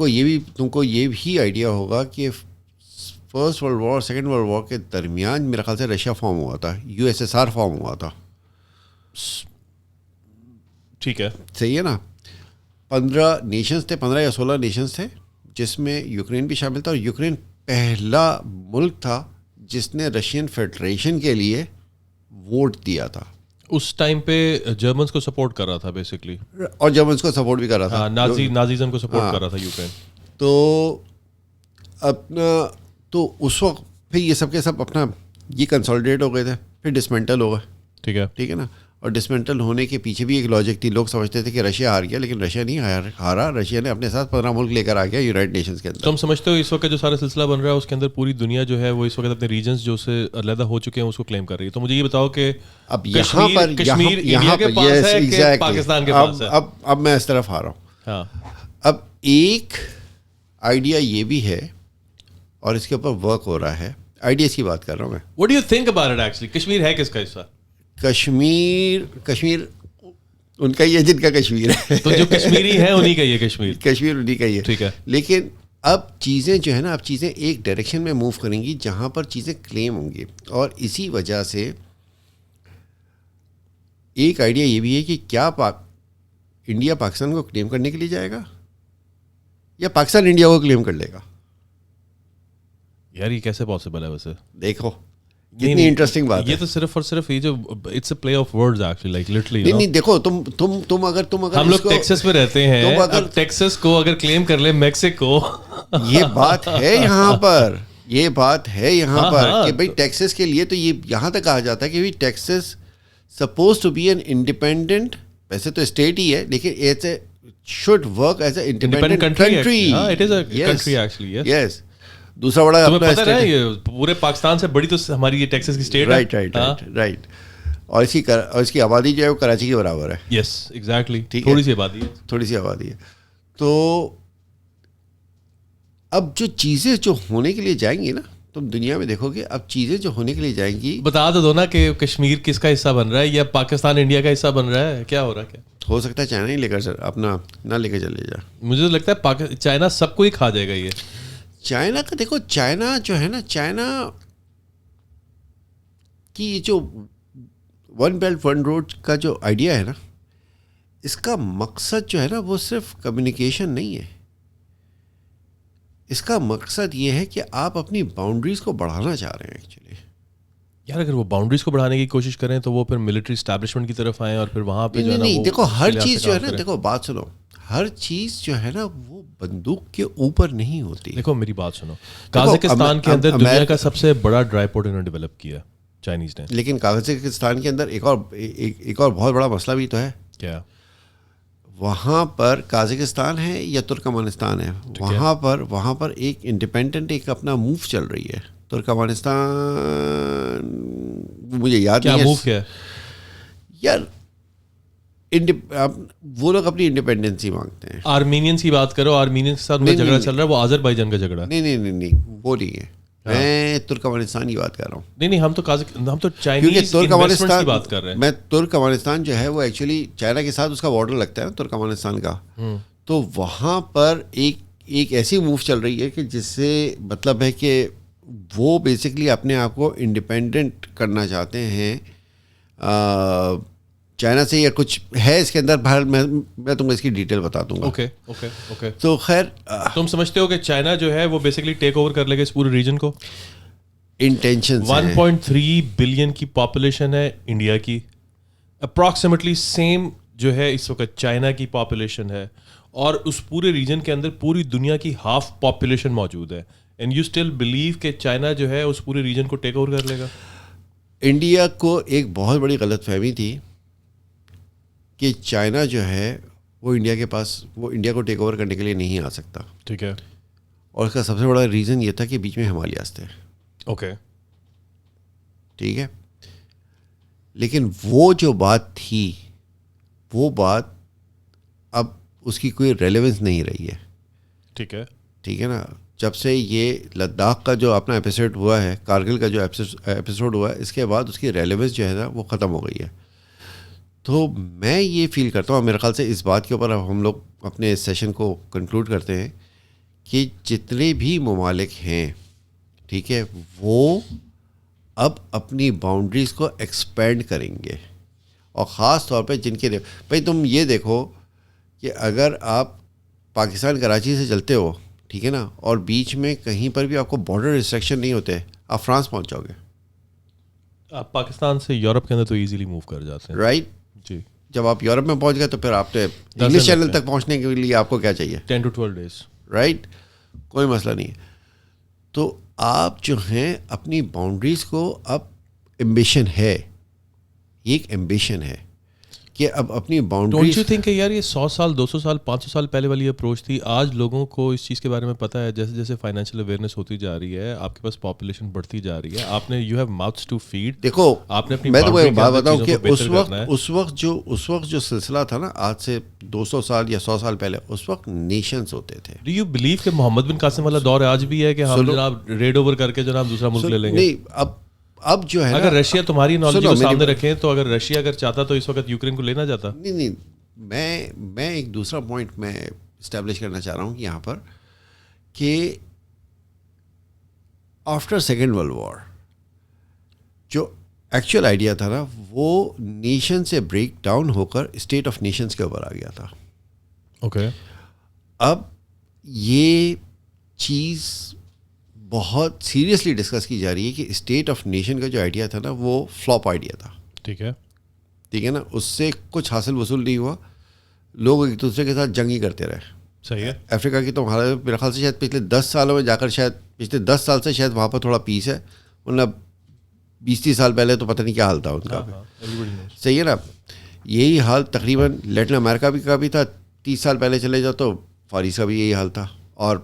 کو یہ بھی آئیڈیا ہوگا کہ first world war second world war کے درمیان میرا خیال سے رشیا فارم ہوا تھا, USSR فارم ہوا تھا. ٹھیک ہے. صحیح ہے نا. 15 نیشنز تھے, 15 یا 16 نیشنز تھے, جس میں یوکرین بھی شامل تھا, اور یوکرین پہلا ملک تھا جس نے رشین فیڈریشن کے لیے ووٹ دیا تھا. اس ٹائم پہ جرمنس کو سپورٹ کر رہا تھا بیسکلی, اور جرمنس کو سپورٹ بھی کر رہا تھا, نازیزم کو سپورٹ کر رہا تھا یوکرین. تو تو اس وقت پھر یہ سب کے سب اپنا یہ کنسالیڈیٹ ہو گئے تھے, پھر ڈسمنٹل ہو گئے. ٹھیک ہے. ٹھیک ہے نا. اور ڈسمنٹل ہونے کے پیچھے بھی ایک لاجک تھی. لوگ سمجھتے تھے کہ رشیا ہار گیا, لیکن رشیا نہیں ہارا. رشیا نے اپنے ساتھ 15 ملک لے کر آ گیا یونائٹڈ نیشنز کے اندر. تم سمجھتے ہو اس وقت جو سارا سلسلہ بن رہا ہے اس کے اندر پوری دنیا جو ہے وہ اس وقت اپنے ریجنز جو سے علیحدہ ہو چکے ہیں اس کو کلیم کر رہی ہے. تو مجھے یہ بتاؤ کہ اب یہاں پر کشمیر انڈیا کے پاس ہے کہ پاکستان کے پاس ہے؟ اب میں اس طرف آ رہا ہوں. ہاں, اب ایک آئیڈیا یہ بھی ہے اور اس کے اوپر ورک ہو رہا ہے. آئیڈیاز کی بات کر رہا ہوں میں. What do you think about it actually? Kashmir ہے کس کا حصہ؟ کشمیر ان کا ہی ہے جن کا کشمیر ہے. تو جو کشمیری ہیں انہی کا یہ کشمیر انہی کا ہی ہے. ٹھیک ہے. لیکن اب چیزیں جو ہے نا, اب چیزیں ایک ڈائریکشن میں موو کریں گی جہاں پر چیزیں کلیم ہوں گی. اور اسی وجہ سے ایک آئیڈیا یہ بھی ہے کہ کیا انڈیا پاکستان کو کلیم کرنے کے لیے جائے گا یا پاکستان انڈیا کو کلیم کر لے گا. یار یہ کیسے پاسبل ہے ویسے؟ دیکھو کتنی انٹرسٹنگ بات ہے. یہ تو صرف اور صرف یہ جو it's a play of words actually like literally. نہیں دیکھو تم اگر ہم لوگ ٹیکسس میں رہتے ہیں, اب ٹیکسس کو اگر کلیم کر لے میکسیکو, یہ بات ہے یہاں پر, یہ بات ہے یہاں پر کہ بھائی ٹیکسس کے لیے تو یہ یہاں تک کہا جاتا ہے کہ بھائی Texas suppose to be an independent, ویسے تو اسٹیٹ ہی ہے لیکن it's a should work as a independent country. It is a country actually. Yes. دوسرا بڑا تمہیں پتہ ہے یہ پورے پاکستان سے بڑی تو ہماری یہ ٹیکسس کی اسٹیٹ ہے. رائٹ. اور اس کی آبادی جو ہے وہ کراچی کے برابر ہے. Yes exactly. تھوڑی سی آبادی ہے. تو اب جو چیزیں جو ہونے کے لیے جائیں گی نا, تم دنیا میں دیکھو گے اب چیزیں جو ہونے کے لیے جائیں گی. بتا تو دو نا کہ کشمیر کس کا حصہ بن رہا ہے یا پاکستان انڈیا کا حصہ بن رہا ہے, کیا ہو رہا ہے؟ کیا ہو سکتا ہے چائنا ہی لے کر اپنا نہ لے کے چلے جائے. مجھے تو لگتا ہے چائنا سب کو ہی کھا جائے گا. یہ چائنا کا دیکھو, چائنا جو ہے نا, چائنا کی جو ون بیلٹ ون روڈ کا جو آئیڈیا ہے نا, اس کا مقصد جو ہے نا وہ صرف کمیونیکیشن نہیں ہے. اس کا مقصد یہ ہے کہ آپ اپنی باؤنڈریز کو بڑھانا چاہ رہے ہیں ایکچولی. یار اگر وہ باؤنڈریز کو بڑھانے کی کوشش کریں تو وہ پھر ملٹری اسٹیبلشمنٹ کی طرف آئیں اور پھر وہاں پہ جو ہے نا نہیں دیکھو ہر چیز جو ہے نا, دیکھو بات سنو, ہر چیز جو ہے نا وہ بندوق کے اوپر نہیں ہوتی. دیکھو میری بات سنو, قازقستان کے اندر دنیا کا سب سے بڑا ڈرائی پورٹ انہوں نے ڈیولپ کیا چائنیز نے. لیکن قازقستان کے اندر ایک اور بہت بڑا مسئلہ بھی تو ہے. کیا وہاں پر قازقستان ہے یا ترکمانستان ہے, وہاں پر ایک انڈیپینڈنٹ ایک اپنا موو چل رہی ہے. ترکمانستان مجھے یاد نہیں ہے موو کیا ہے یار. وہ لوگ اپنی انڈیپینڈنسی مانگتے ہیں. آرمینینس کی بات کرو, آرمینین کے ساتھ جھگڑا چل رہا ہے, وہ آذربائیجان کا جھگڑا. نہیں وہ نہیں ہے, میں ترکمانستان کی بات کر رہا ہوں. نہیں ہم تو چائنیز انویسٹمنٹس کی بات کر رہے ہیں. میں ترکمانستان جو ہے وہ ایکچولی چائنا کے ساتھ اس کا بارڈر لگتا ہے نا ترکمانستان کا. تو وہاں پر ایک ایسی موو چل رہی ہے کہ جس سے مطلب ہے کہ وہ بیسکلی اپنے آپ کو انڈیپینڈنٹ کرنا چاہتے ہیں چائنا سے, یا کچھ ہے اس کے اندر. میں تم کو اس کی ڈیٹیل بتا دوں گا. اوکے. تو خیر تم سمجھتے ہو کہ چائنا جو ہے وہ بیسکلی ٹیک اوور کر لے گا اس پورے ریجن کو؟ انٹینشن 1.3 بلین کی پاپولیشن ہے انڈیا کی, اپروکسیمیٹلی سیم جو ہے اس وقت چائنا کی پاپولیشن ہے, اور اس پورے ریجن کے اندر پوری دنیا کی ہاف پاپولیشن موجود ہے. اینڈ یو اسٹل بلیو کہ چائنا جو ہے اس پورے ریجن کو ٹیک اوور کر لے گا؟ انڈیا کو ایک بہت بڑی غلط فہمی تھی کہ چائنا جو ہے وہ انڈیا کے پاس, وہ انڈیا کو ٹیک اوور کرنے کے لیے نہیں آ سکتا. ٹھیک ہے. اور اس کا سب سے بڑا ریزن یہ تھا کہ بیچ میں ہمالیاز تھے. اوکے ٹھیک ہے. لیکن وہ جو بات تھی وہ بات اب اس کی کوئی ریلیونس نہیں رہی ہے. ٹھیک ہے نا. جب سے یہ لداخ کا جو اپنا ایپیسوڈ ہوا ہے, کارگل کا جو ایپیسوڈ ہوا ہے, اس کے بعد اس کی ریلیونس جو ہے نا وہ ختم ہو گئی ہے. تو میں یہ فیل کرتا ہوں, میرے خیال سے اس بات کے اوپر اب ہم لوگ اپنے اس سیشن کو کنکلوڈ کرتے ہیں کہ جتنے بھی ممالک ہیں, ٹھیک ہے, وہ اب اپنی باؤنڈریز کو ایکسپینڈ کریں گے. اور خاص طور پہ جن کے بھائی تم یہ دیکھو کہ اگر آپ پاکستان کراچی سے چلتے ہو, ٹھیک ہے نا, اور بیچ میں کہیں پر بھی آپ کو بارڈر ریسٹرکشن نہیں ہوتے, آپ فرانس پہنچ جاؤ گے. آپ پاکستان سے یورپ کے اندر تو ایزیلی موو کر جاتے ہیں. رائٹ. جی. جب آپ یورپ میں پہنچ گئے تو پھر آپ انگلش چینل تک پہنچنے کے لیے آپ کو کیا چاہیے؟ 10 to 12 days. رائٹ. کوئی مسئلہ نہیں ہے. تو آپ جو ہیں اپنی باؤنڈریز کو, اب ایمبیشن ہے یہ ایک ایمبیشن ہے کہ اب اپنی ڈونٹ باؤنڈریز. یو تھنک کہ یار یہ 100 سال 200 سال 500 سال پہلے والی اپروچ تھی. آج لوگوں کو اس چیز کے بارے میں پتہ ہے, جیسے جیسے فائنینشیل اویئرنیس ہوتی جا رہی ہے, آپ کے پاس پاپولیشن بڑھتی جا رہی ہے, آپ نے you have mouths to feed. دیکھو آپ نے اپنی میں تو ایک بات بتاؤں کہ اس اس وقت جو سلسلہ تھا نا, آج سے 200 سال یا 100 سال پہلے, اس وقت نیشنز ہوتے تھے. ڈو یو بلیو کہ محمد بن قاسم والا دور آج بھی ہے کہ ہم جناب ریڈ اوور کر کے جناب دوسرا ملک لے لیں گے؟ نہیں, اب جو ہے اگر رشیا تمہاری نالج کو سامنے رکھیں تو اگر رشیا اگر چاہتا تو اس وقت یوکرین کو لینا چاہتا. نہیں, میں ایک دوسرا پوائنٹ میں اسٹیبلش کرنا چاہ رہا ہوں کہ یہاں پر کہ آفٹر سیکنڈ ورلڈ وار جو ایکچوئل آئیڈیا تھا نا, وہ نیشن سے بریک ڈاؤن ہو کر اسٹیٹ آف نیشنز کے اوپر آ گیا تھا. اوکے, اب یہ چیز بہت سیریسلی ڈسکس کی جا رہی ہے کہ اسٹیٹ آف نیشن کا جو آئیڈیا تھا نا, وہ فلاپ آئیڈیا تھا. ٹھیک ہے نا, اس سے کچھ حاصل وصول نہیں ہوا, لوگ ایک دوسرے کے ساتھ جنگ ہی کرتے رہے. صحیح ہے. افریقہ کی تو حالت میرے خیال سے شاید پچھلے 10 سالوں میں جا کر, شاید پچھلے 10 سال سے شاید وہاں پر تھوڑا پیس ہے, ورنہ 20-30 سال پہلے تو پتہ نہیں کیا حال تھا ان کا. صحیح ہے نا. یہی حال تقریباً لیٹن امریکہ کا بھی تھا. 30 سال پہلے چلے جاؤ تو فار ایسٹ کا بھی یہی حال تھا, اور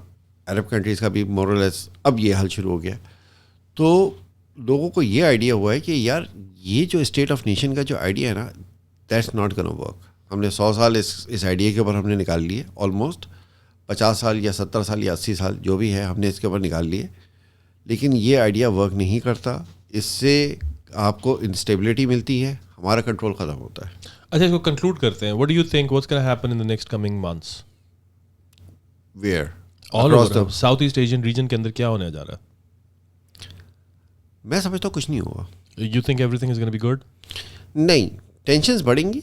عرب کنٹریز کا بھی مور اور لیس اب یہ حال شروع ہو گیا. تو لوگوں کو یہ آئیڈیا ہوا ہے کہ یار یہ جو اسٹیٹ آف نیشن کا جو آئیڈیا ہے نا, دیٹس ناٹ گن ورک. ہم نے 100 سال اس آئیڈیا کے اوپر ہم نے نکال لیے, آلموسٹ 50 سال یا 70 سال یا 80 سال جو بھی ہے ہم نے اس کے اوپر نکال لیے, لیکن یہ آئیڈیا ورک نہیں کرتا. اس سے آپ کو انسٹیبلٹی ملتی ہے, ہمارا کنٹرول ختم ہوتا ہے. اچھا, اس کو کنکلوڈ کرتے ہیں. What do you think what's going to happen in the next coming months? Where? All over South East Asian region کے اندر کیا ہونے جا رہا ہے؟ میں سمجھتا ہوں کچھ نہیں ہوگا. You think everything is going to be good? نہیں, ٹینشنز بڑھیں گی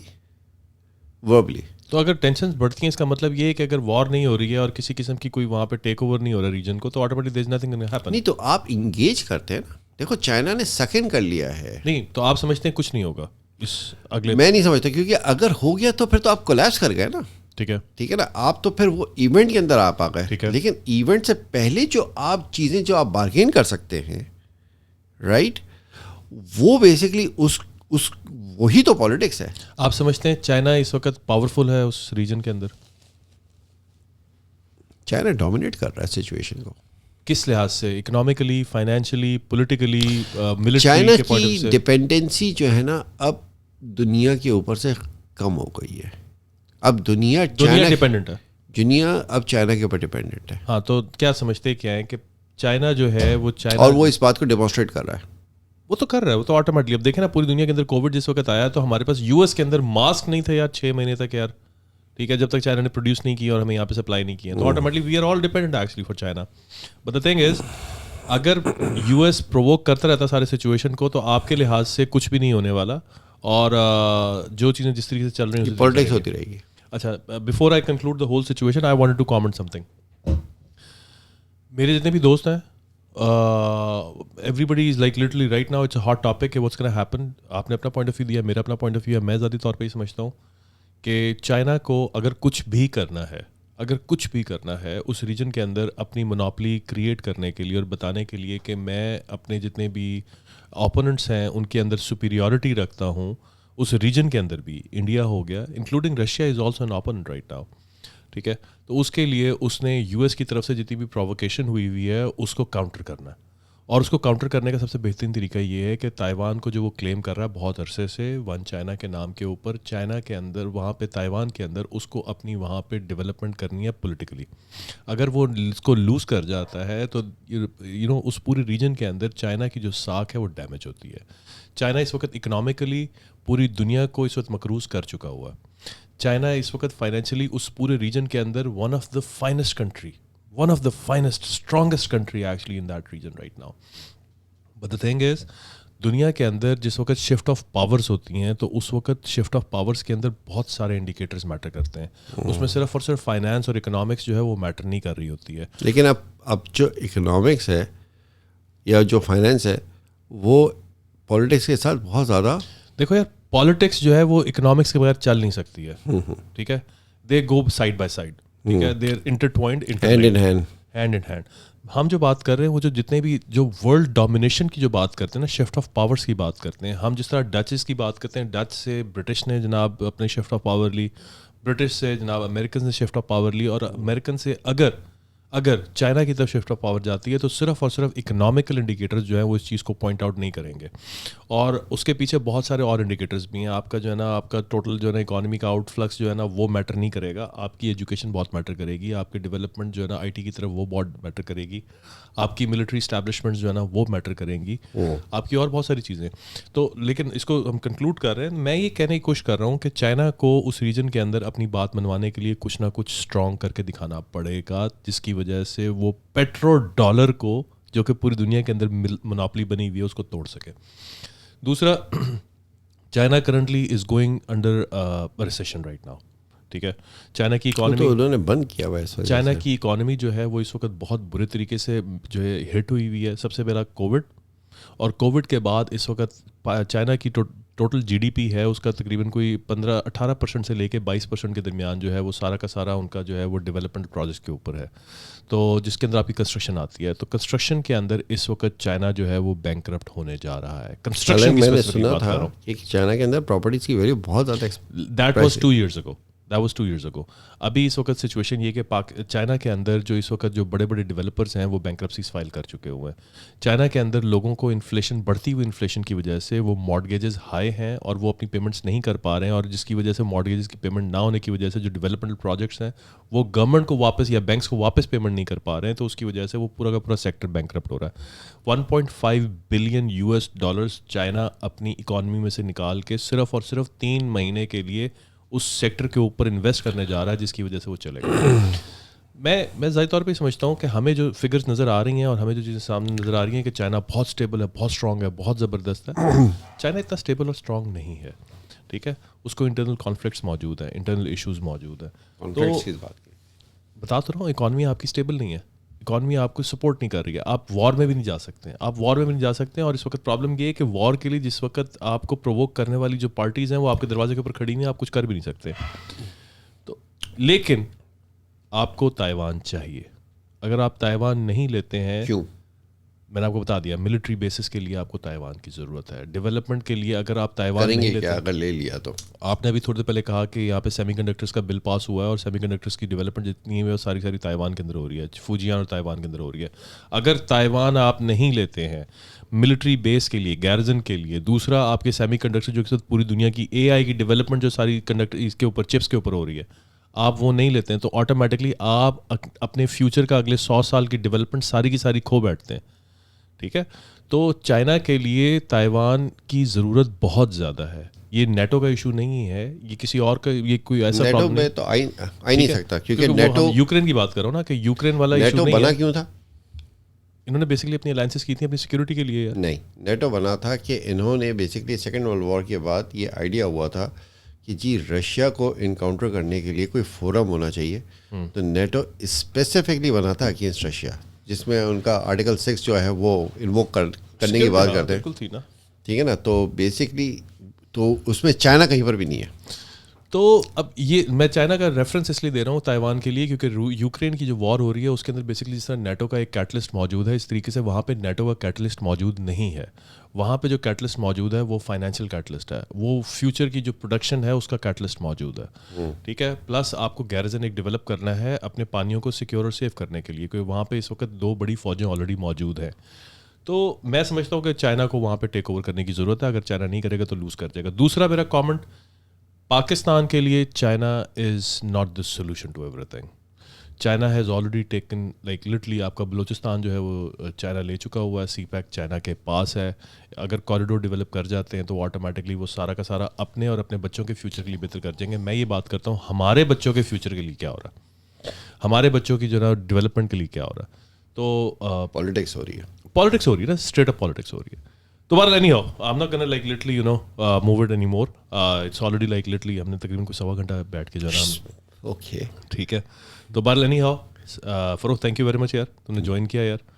وربلی. تو اگر ٹینشنز بڑھتی ہیں اس کا مطلب یہ ہے کہ اگر وار نہیں ہو رہی ہے اور کسی قسم کی کوئی وہاں پہ ٹیک اوور نہیں ہو رہا ریجن کو, تو automatically there is nothing going to happen. نہیں تو آپ انگیج کرتے ہیں نا. دیکھو چائنا نے سیکنڈ کر لیا ہے. نہیں تو آپ سمجھتے ہیں کچھ نہیں ہوگا اس اگلے؟ میں نہیں سمجھتا, کیونکہ اگر ہو گیا تو پھر تو آپ کولیپس کر گئے نا. ٹھیک ہے نا, آپ تو پھر وہ ایونٹ کے اندر آپ آ گئے. لیکن ایونٹ سے پہلے جو آپ چیزیں جو آپ بارگین کر سکتے ہیں, رائٹ, وہ بیسکلی اس وہی تو پالیٹکس ہے. آپ سمجھتے ہیں چائنا اس وقت پاورفل ہے اس ریجن کے اندر؟ چائنا ڈومینیٹ کر رہا ہے سچویشن کو. کس لحاظ سے؟ Economically, financially, politically, military? China کی ڈپینڈنسی جو ہے نا اب دنیا کے اوپر سے کم ہو گئی ہے. اب دنیا ڈیپینڈنٹ ہے, دنیا اب چائنا کے اوپر ڈیپینڈنٹ ہے. ہاں, تو کیا سمجھتے کیا ہے کہ چائنا جو ہے وہ چائنا, اور وہ اس بات کو ڈیمانسٹریٹ کر رہا ہے. وہ تو کر رہا ہے, وہ تو آٹومیٹکلی. اب دیکھیں نا پوری دنیا کے اندر کووڈ جس وقت آیا تو ہمارے پاس یو ایس کے اندر ماسک نہیں تھے یار 6 مہینے تک یار. ٹھیک ہے, جب تک چائنا نے پروڈیوس نہیں کیا اور ہمیں یہاں پہ سپلائی نہیں کیا, تو automatically we are all dependent actually for China. But the thing is, اگر یو ایس پرووک کرتا رہتا سارے سچویشن کو, تو آپ کے لحاظ سے کچھ بھی نہیں ہونے والا, اور جو چیزیں جس طریقے سے چل رہی ہیں پالیٹکس ہوتی رہے گی. اچھا, before I conclude the whole situation I wanted to comment something. میرے جتنے بھی دوست ہیں, everybody is like literally right now it's a hot topic کہ واٹس گونا ہیپن. آپ نے اپنا پوائنٹ آف ویو دیا, میرا اپنا پوائنٹ آف ویو ہے. میں ذاتی طور پہ یہ سمجھتا ہوں کہ چائنا کو اگر کچھ بھی کرنا ہے اس ریجن کے اندر اپنی مونوپلی کریٹ کرنے کے لیے اور بتانے کے لیے کہ میں اپنے جتنے بھی اوپوننٹس ہیں ان کے اندر سپیریورٹی رکھتا ہوں, اس ریجن کے اندر بھی انڈیا ہو گیا, including Russia is also an opponent right now. ٹھیک ہے, تو اس کے لیے اس نے یو ایس کی طرف سے جتنی بھی پرووکیشن ہوئی ہے اس کو کاؤنٹر کرنا ہے. اور اس کو کاؤنٹر کرنے کا سب سے بہترین طریقہ یہ ہے کہ تائیوان کو جو وہ کلیم کر رہا ہے بہت عرصے سے ون چائنا کے نام کے اوپر, چائنا کے اندر وہاں پہ تائیوان کے اندر اس کو اپنی وہاں پہ ڈیولپمنٹ کرنی ہے پولیٹیکلی. اگر وہ اس کو لوز کر جاتا ہے تو یو نو اس پورے ریجن کے اندر چائنا کی جو ساکھ ہے وہ ڈیمیج ہوتی ہے. چائنا اس وقت اکنامکلی پوری دنیا کو اس وقت مقروض کر چکا ہوا ہے. چائنا اس وقت فائنینشلی اس پورے ریجن کے اندر one of the finest strongest country actually in that region right now. But the thing is, دنیا کے اندر جس وقت شفٹ آف پاورس ہوتی ہیں تو اس وقت شفٹ آف پاورس کے اندر بہت سارے انڈیکیٹرز میٹر کرتے ہیں. اس میں صرف اور صرف فائنانس اور اکنامکس جو ہے وہ میٹر نہیں کر رہی ہوتی ہے. لیکن اب جو اکنامکس ہے یا جو فائنانس ہے وہ پولیٹکس کے ساتھ بہت زیادہ, دیکھو یار پالیٹکس جو ہے وہ اکنامکس کے بغیر چل نہیں سکتی ہے. ٹھیک ہے, they go side by side. ٹھیک ہے, they are intertwined hand in hand. Hand in hand. ہم جو بات کر رہے ہیں وہ جو جتنے بھی جو ورلڈ ڈومینیشن کی جو بات کرتے ہیں نا, شفٹ آف پاورس کی بات کرتے ہیں ہم, جس طرح ڈچز کی بات کرتے ہیں, ڈچ سے برٹش نے جناب اپنے شفٹ آف پاور لی, برٹش سے جناب امریکن نے شفٹ آف پاور لی, اور امریکن سے اگر چائنا کی طرف شفٹ آف پاور جاتی ہے تو صرف اور صرف اکنامیکل انڈیکیٹرز جو ہیں وہ اس چیز کو پوائنٹ آؤٹ نہیں کریں گے, اور اس کے پیچھے بہت سارے اور انڈیکیٹرز بھی ہیں. آپ کا جو ہے نا, آپ کا ٹوٹل جو ہے نا اکانومی کا آؤٹ فلکس جو ہے نا وہ میٹر نہیں کرے گا, آپ کی ایجوکیشن بہت میٹر کرے گی, آپ کی ڈیولپمنٹ جو ہے نا آئی ٹی کی طرف وہ بہت میٹر کرے گی, آپ کی ملٹری اسٹیبلشمنٹ جو ہے نا وہ میٹر کریں گی, آپ کی اور بہت ساری چیزیں. تو لیکن اس کو ہم کنکلوڈ کر رہے ہیں, میں یہ کہنے کی کوشش کر رہا ہوں کہ چائنا کو اس ریجن کے اندر اپنی بات منوانے کے لیے کچھ نہ کچھ اسٹرانگ کر کے دکھانا پڑے گا, جس کی وجہ سے وہ پیٹرو ڈالر کو جو کہ پوری دنیا کے اندر مناپلی بنی ہوئی ہے اس کو توڑ سکے. دوسرا, China currently is going under recession right now. ٹھیک ہے, چائنا کی اکانومی انہوں نے بند کیا ہوا ہے, چائنا کی اکانومی جو ہے وہ اس وقت بہت برے طریقے سے جو ہے ہٹ ہوئی ہوئی ہے. سب سے پہلا کووڈ, اور کووڈ کے بعد اس وقت چائنا کی ٹوٹل جی ڈی پی ہے اس کا تقریباً کوئی 18% سے لے کے 22% کے درمیان جو ہے وہ سارا کا سارا ان کا جو ہے وہ ڈیولپمنٹ پروجیکٹ کے اوپر ہے, تو جس کے اندر آپ کی کنسٹرکشن آتی ہے. تو کنسٹرکشن کے اندر اس وقت چائنا جو ہے وہ بینک کرپٹ ہونے جا رہا ہے. کنسٹرکشن میں نے سنا تھا کہ چائنا کے اندر پراپرٹیز کی ویلیو بہت زیادہ, دیٹ واز 2 years ago. ابھی اس وقت سچویشن یہ کہ چائنا کے اندر جو اس وقت جو بڑے بڑے ڈیولپرز ہیں وہ بینکرپسیز فائل کر چکے ہوئے ہیں. چائنا کے اندر لوگوں کو انفلیشن, بڑھتی ہوئی انفلیشن کی وجہ سے وہ مارٹگیجز ہائی ہیں اور وہ اپنی پیمنٹس نہیں کر پا رہے ہیں, اور جس کی وجہ سے مارٹگیجز کی پیمنٹ نہ ہونے کی وجہ سے جو ڈیولپمنٹ پروجیکٹس ہیں وہ گورنمنٹ کو واپس یا بینکس کو واپس پیمنٹ نہیں کر پا رہے ہیں, تو اس کی وجہ سے وہ پورا کا پورا سیکٹر بینکرپٹ ہو رہا ہے. 1.5 بلین US$ چائنا اپنی اکانومی میں سے نکال کے صرف اور صرف 3 مہینے کے لیے اس سیکٹر کے اوپر انویسٹ کرنے جا رہا ہے, جس کی وجہ سے وہ چلے گا. میں ظاہر طور پہ سمجھتا ہوں کہ ہمیں جو فگرز نظر آ رہی ہیں اور ہمیں جو چیزیں سامنے نظر آ رہی ہیں کہ چائنا بہت اسٹیبل ہے, بہت اسٹرانگ ہے, بہت زبردست ہے. چائنا اتنا اسٹیبل اور اسٹرانگ نہیں ہے. ٹھیک ہے, اس کو انٹرنل کانفلکٹس موجود ہیں, انٹرنل ایشوز موجود ہیں. تو بتا تو رہا ہوں, اکانومی آپ کی اسٹیبل نہیں ہے, اکانومی آپ کو سپورٹ نہیں کر رہی ہے, آپ وار میں بھی نہیں جا سکتے ہیں, اور اس وقت پرابلم یہ ہے کہ وار کے لیے جس وقت آپ کو پرووک کرنے والی جو پارٹیز ہیں وہ آپ کے دروازے کے اوپر کھڑی ہوئی ہیں, آپ کچھ کر بھی نہیں سکتے. تو لیکن آپ کو تائیوان چاہیے. اگر آپ تائیوان نہیں لیتے ہیں, کیوں؟ میں نے آپ کو بتا دیا, ملٹری بیسس کے لیے آپ کو تائیوان کی ضرورت ہے. ڈیولپمنٹ کے لیے اگر آپ تائیوان نہیں لیتے, اگر لے لیا تو آپ نے ابھی تھوڑی دیر پہلے کہا کہ یہاں پہ سیمی کنڈکٹرز کا بل پاس ہوا ہے, اور سیمی کنڈکٹرز کی ڈیولپمنٹ جتنی ہے وہ ساری تائیوان کے اندر ہو رہی ہے, فوجیان اور تائیوان کے اندر ہو رہی ہے. اگر تائیوان آپ نہیں لیتے ہیں ملٹری بیس کے لیے, گیرزن کے لیے, دوسرا آپ کے سیمی کنڈکٹر جو کہ پوری دنیا کی AI کی ڈیولپمنٹ جو ساری کنڈکٹر اس کے اوپر چپس کے اوپر ہو رہی ہے, آپ وہ نہیں لیتے ہیں, تو آٹومیٹکلی آپ اپنے فیوچر کا اگلے 100 سال کی ڈیولپمنٹ ساری کی ساری کھو بیٹھتے ہیں. ٹھیک ہے, تو چائنا کے لیے تائیوان کی ضرورت بہت زیادہ ہے. یہ نیٹو کا ایشو نہیں ہے, یہ کسی اور کا, یہ کوئی ایسا پرابلم نہیں. تو آئی نہیں سکتا, کیونکہ نیٹو, یوکرین کی بات کر رہا ہوں نا, کہ یوکرین والا ایشو نیٹو بنا کیوں تھا؟ انہوں نے بیسکلی اپنی الائنسز کی تھیں اپنی سیکورٹی کے لیے. نہیں, نیٹو بنا تھا کہ انہوں نے بیسکلی سیکنڈ ورلڈ وار کے بعد یہ آئیڈیا ہوا تھا کہ جی رشیا کو انکاؤنٹر کرنے کے لیے کوئی فورم ہونا چاہیے. تو نیٹو اسپیسیفکلی بنا تھا اگینسٹ رشیا, جس میں ان کا آرٹیکل 6 جو ہے وہ انووک کرنے کی بات کرتے ہیں. ٹھیک ہے نا, تو بیسکلی تو اس میں چائنا کہیں پر بھی نہیں ہے. تو اب یہ میں چائنا کا ریفرنس اس لیے دے رہا ہوں تائیوان کے لیے, کیونکہ یوکرین کی جو وار ہو رہی ہے اس کے اندر بیسکلی جس طرح نیٹو کا ایک کیٹلسٹ موجود ہے, اس طریقے سے وہاں پہ نیٹو کا کیٹلسٹ موجود نہیں ہے. وہاں پہ جو کیٹلسٹ موجود ہے وہ فائنینشیل کیٹلسٹ ہے, وہ فیوچر کی جو پروڈکشن ہے اس کا کیٹلسٹ موجود ہے. ٹھیک ہے, پلس آپ کو گیرزن ایک ڈیولپ کرنا ہے اپنے پانیوں کو سیکیور اور سیو کرنے کے لیے, کیونکہ وہاں پہ اس وقت 2 بڑی فوجیں آلریڈی موجود ہیں. تو میں سمجھتا ہوں کہ چائنا کو وہاں پہ ٹیک اوور کرنے کی ضرورت ہے. اگر چائنا نہیں کرے گا تو لوز کر جائے گا. دوسرا میرا کامنٹ, پاکستان کے لیے China is not the solution to everything. China has already taken like literally آپ کا بلوچستان جو ہے وہ چائنا لے چکا ہوا ہے, سی پیک چائنا کے پاس ہے. اگر کوریڈور ڈیولپ کر جاتے ہیں تو آٹومیٹکلی وہ سارا کا سارا اپنے اور اپنے بچوں کے فیوچر کے لیے بہتر کر جائیں گے. میں یہ بات کرتا ہوں ہمارے بچوں کے فیوچر کے لیے کیا ہو رہا ہے, ہمارے بچوں کی جو نا ڈیولپمنٹ کے لیے کیا ہو رہا ہے. تو پالیٹکس ہو رہی ہے, پالیٹکس ہو رہی ہے نا, اسٹریٹ اپ پالیٹکس ہو رہی ہے. تو بہرحال anyhow, I am not gonna like literally you know move it anymore. It's already like literally ہم نے تقریباً کوئی 1.25 گھنٹہ بیٹھ کے جو ہے نا. اوکے ٹھیک ہے, تو بہرحال any how, Farrukh thank you very much یار, تم نے جوائن کیا یار.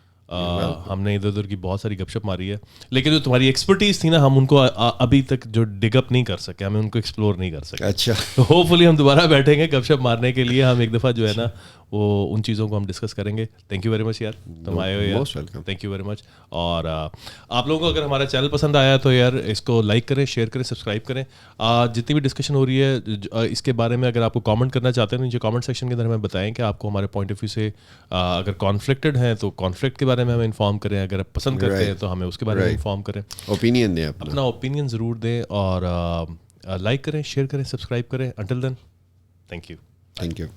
ہم نے ادھر ادھر کی بہت ساری گپ شپ ماری ہے, لیکن جو تمہاری ایکسپرٹیز تھی نا ہم ان کو ابھی تک جو ڈگ اپ نہیں کر سکے, ہمیں ان کو ایکسپلور نہیں کر سکے. اچھا, ہوپ فلی ہم دوبارہ بیٹھیں گے گپ شپ مارنے کے لیے. ہم ایک دفعہ جو ہے نا وہ ان چیزوں کو ہم ڈسکس کریں گے. تھینک یو ویری مچ یار, تم آئے ہو یار, تھینک یو ویری مچ. اور آپ لوگوں کو اگر ہمارا چینل پسند آیا تو یار اس کو لائک کریں, شیئر کریں, سبسکرائب کریں. جتنی بھی ڈسکشن ہو رہی ہے اس کے بارے میں اگر آپ کو کامنٹ کرنا چاہتے ہیں نیچے کامنٹ سیکشن کے اندر ہمیں بتائیں کہ آپ کو ہمارے پوائنٹ آف ویو سے اگر کانفلکٹڈ ہیں تو کانفلکٹ کے بارے میں ہمیں انفارم کریں, اگر آپ پسند کرتے ہیں تو ہمیں اس کے بارے میں انفارم کریں, اوپینین دیں, اپنا اوپینین ضرور دیں, اور لائک کریں, شیئر کریں, سبسکرائب کریں. Until then, thank you. Thank you.